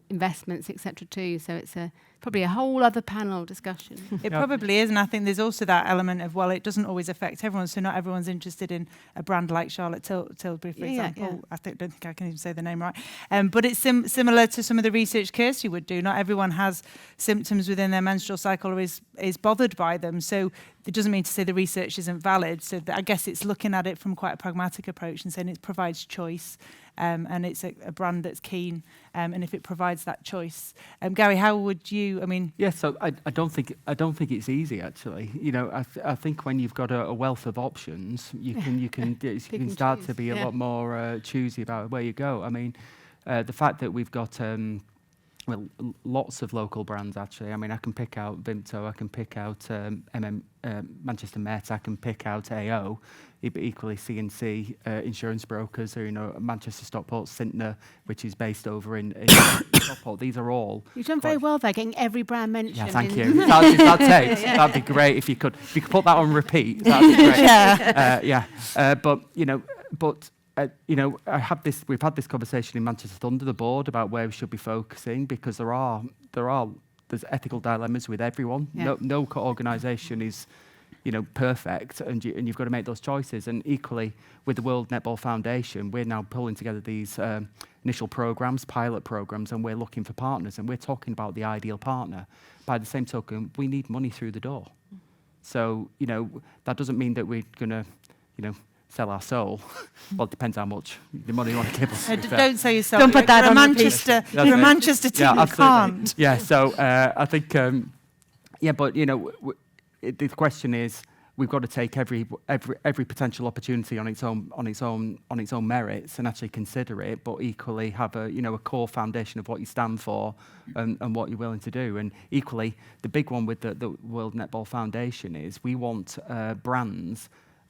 investments, etc. too. So it's probably a whole other panel discussion. It probably is, and I think there's also that element of, well, it doesn't always affect everyone, so not everyone's interested in a brand like Charlotte Tilbury, for example. I don't think I can even say the name right. But it's similar to some of the research Kirsty would do. Not everyone has symptoms within their menstrual cycle or is bothered by them, so it doesn't mean to say the research isn't valid. So I guess it's looking at it from quite a pragmatic approach and saying it provides choice. And it's a brand that's keen, and if it provides that choice, Gary, how would you? So I don't think it's easy actually. I think when you've got a wealth of options, you can start to be a lot more choosy about where you go. The fact that we've got lots of local brands actually. I can pick out Vimto, I can pick out Manchester Met, I can pick out AO, but equally CNC insurance brokers, or Manchester Stockport, Syntner, which is based over in Stockport. These are all. You've done very well there, getting every brand mentioned. Yeah, thank you. That'd be great if you could put that on repeat. That'd be great. We've had this conversation in Manchester Thunder, the board, about where we should be focusing, because there's ethical dilemmas with everyone. Yeah. No organisation is, perfect, and you've got to make those choices. And equally, with the World Netball Foundation, we're now pulling together these initial programs, pilot programs, and we're looking for partners, and we're talking about the ideal partner. By the same token, we need money through the door. So, that doesn't mean that we're going to, sell our soul. Well, it depends how much the money you want to give us. Don't say yourself. Don't put that on Manchester. You're a Manchester team. Yeah, you can't. Yeah. So I think. But the question is, we've got to take every potential opportunity on its own merits and actually consider it, but equally have a core foundation of what you stand for and what you're willing to do. And equally, the big one with the World Netball Foundation is we want brands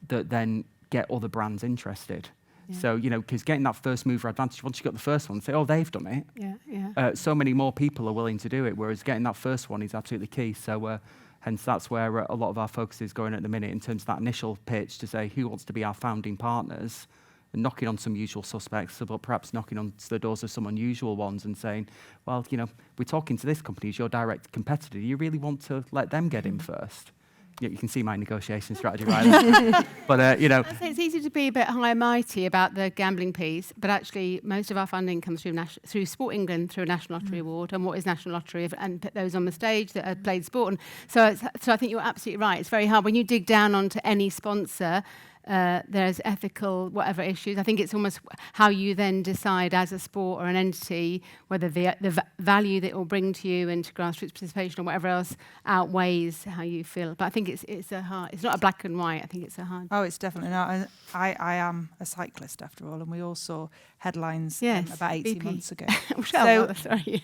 that then get other brands interested. So, you know, because getting that first mover advantage, once you've got the first one, say, oh, they've done it. So many more people are willing to do it, whereas getting that first one is absolutely key. So, hence, that's where a lot of our focus is going at the minute in terms of that initial pitch to say who wants to be our founding partners, and knocking on some usual suspects, but perhaps knocking on the doors of some unusual ones and saying, well, you know, we're talking to this company as your direct competitor. Do you really want to let them get in first? You can see my negotiation strategy right there. But, you know. It's easy to be a bit high and mighty about the gambling piece, but actually most of our funding comes through Sport England, through a National Lottery Award. And what is National Lottery? And put those on the stage that have played sport. And so I think you're absolutely right. It's very hard. When you dig down onto any sponsor, there's ethical, whatever issues. I think it's almost how you then decide as a sport or an entity whether the value that it will bring to you and to grassroots participation or whatever else outweighs how you feel. But I think it's not a black and white. I think it's a hard. Oh, it's definitely not. I am a cyclist after all, and we all saw headlines about 18 months ago. Sorry.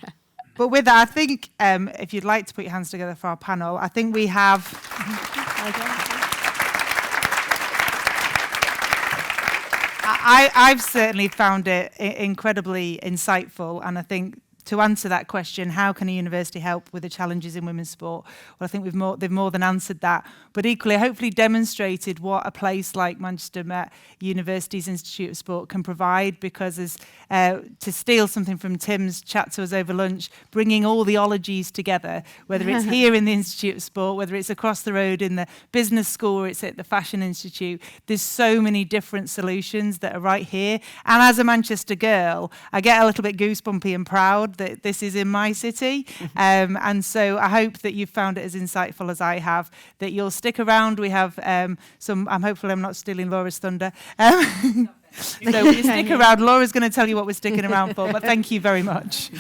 But with that, I think if you'd like to put your hands together for our panel, I think we have. I've certainly found it incredibly insightful, and I think to answer that question, how can a university help with the challenges in women's sport? Well, I think they've more than answered that, but equally, hopefully demonstrated what a place like Manchester Met University's Institute of Sport can provide, because as to steal something from Tim's chat to us over lunch, bringing all the ologies together, whether it's here in the Institute of Sport, whether it's across the road in the business school or it's at the Fashion Institute, there's so many different solutions that are right here. And as a Manchester girl, I get a little bit goosebumpy and proud that this is in my city. And so I hope that you've found it as insightful as I have, that you'll stick around. We have hopefully I'm not stealing Laura's thunder. So you stick around. Laura's going to tell you what we're sticking around for, but thank you very much.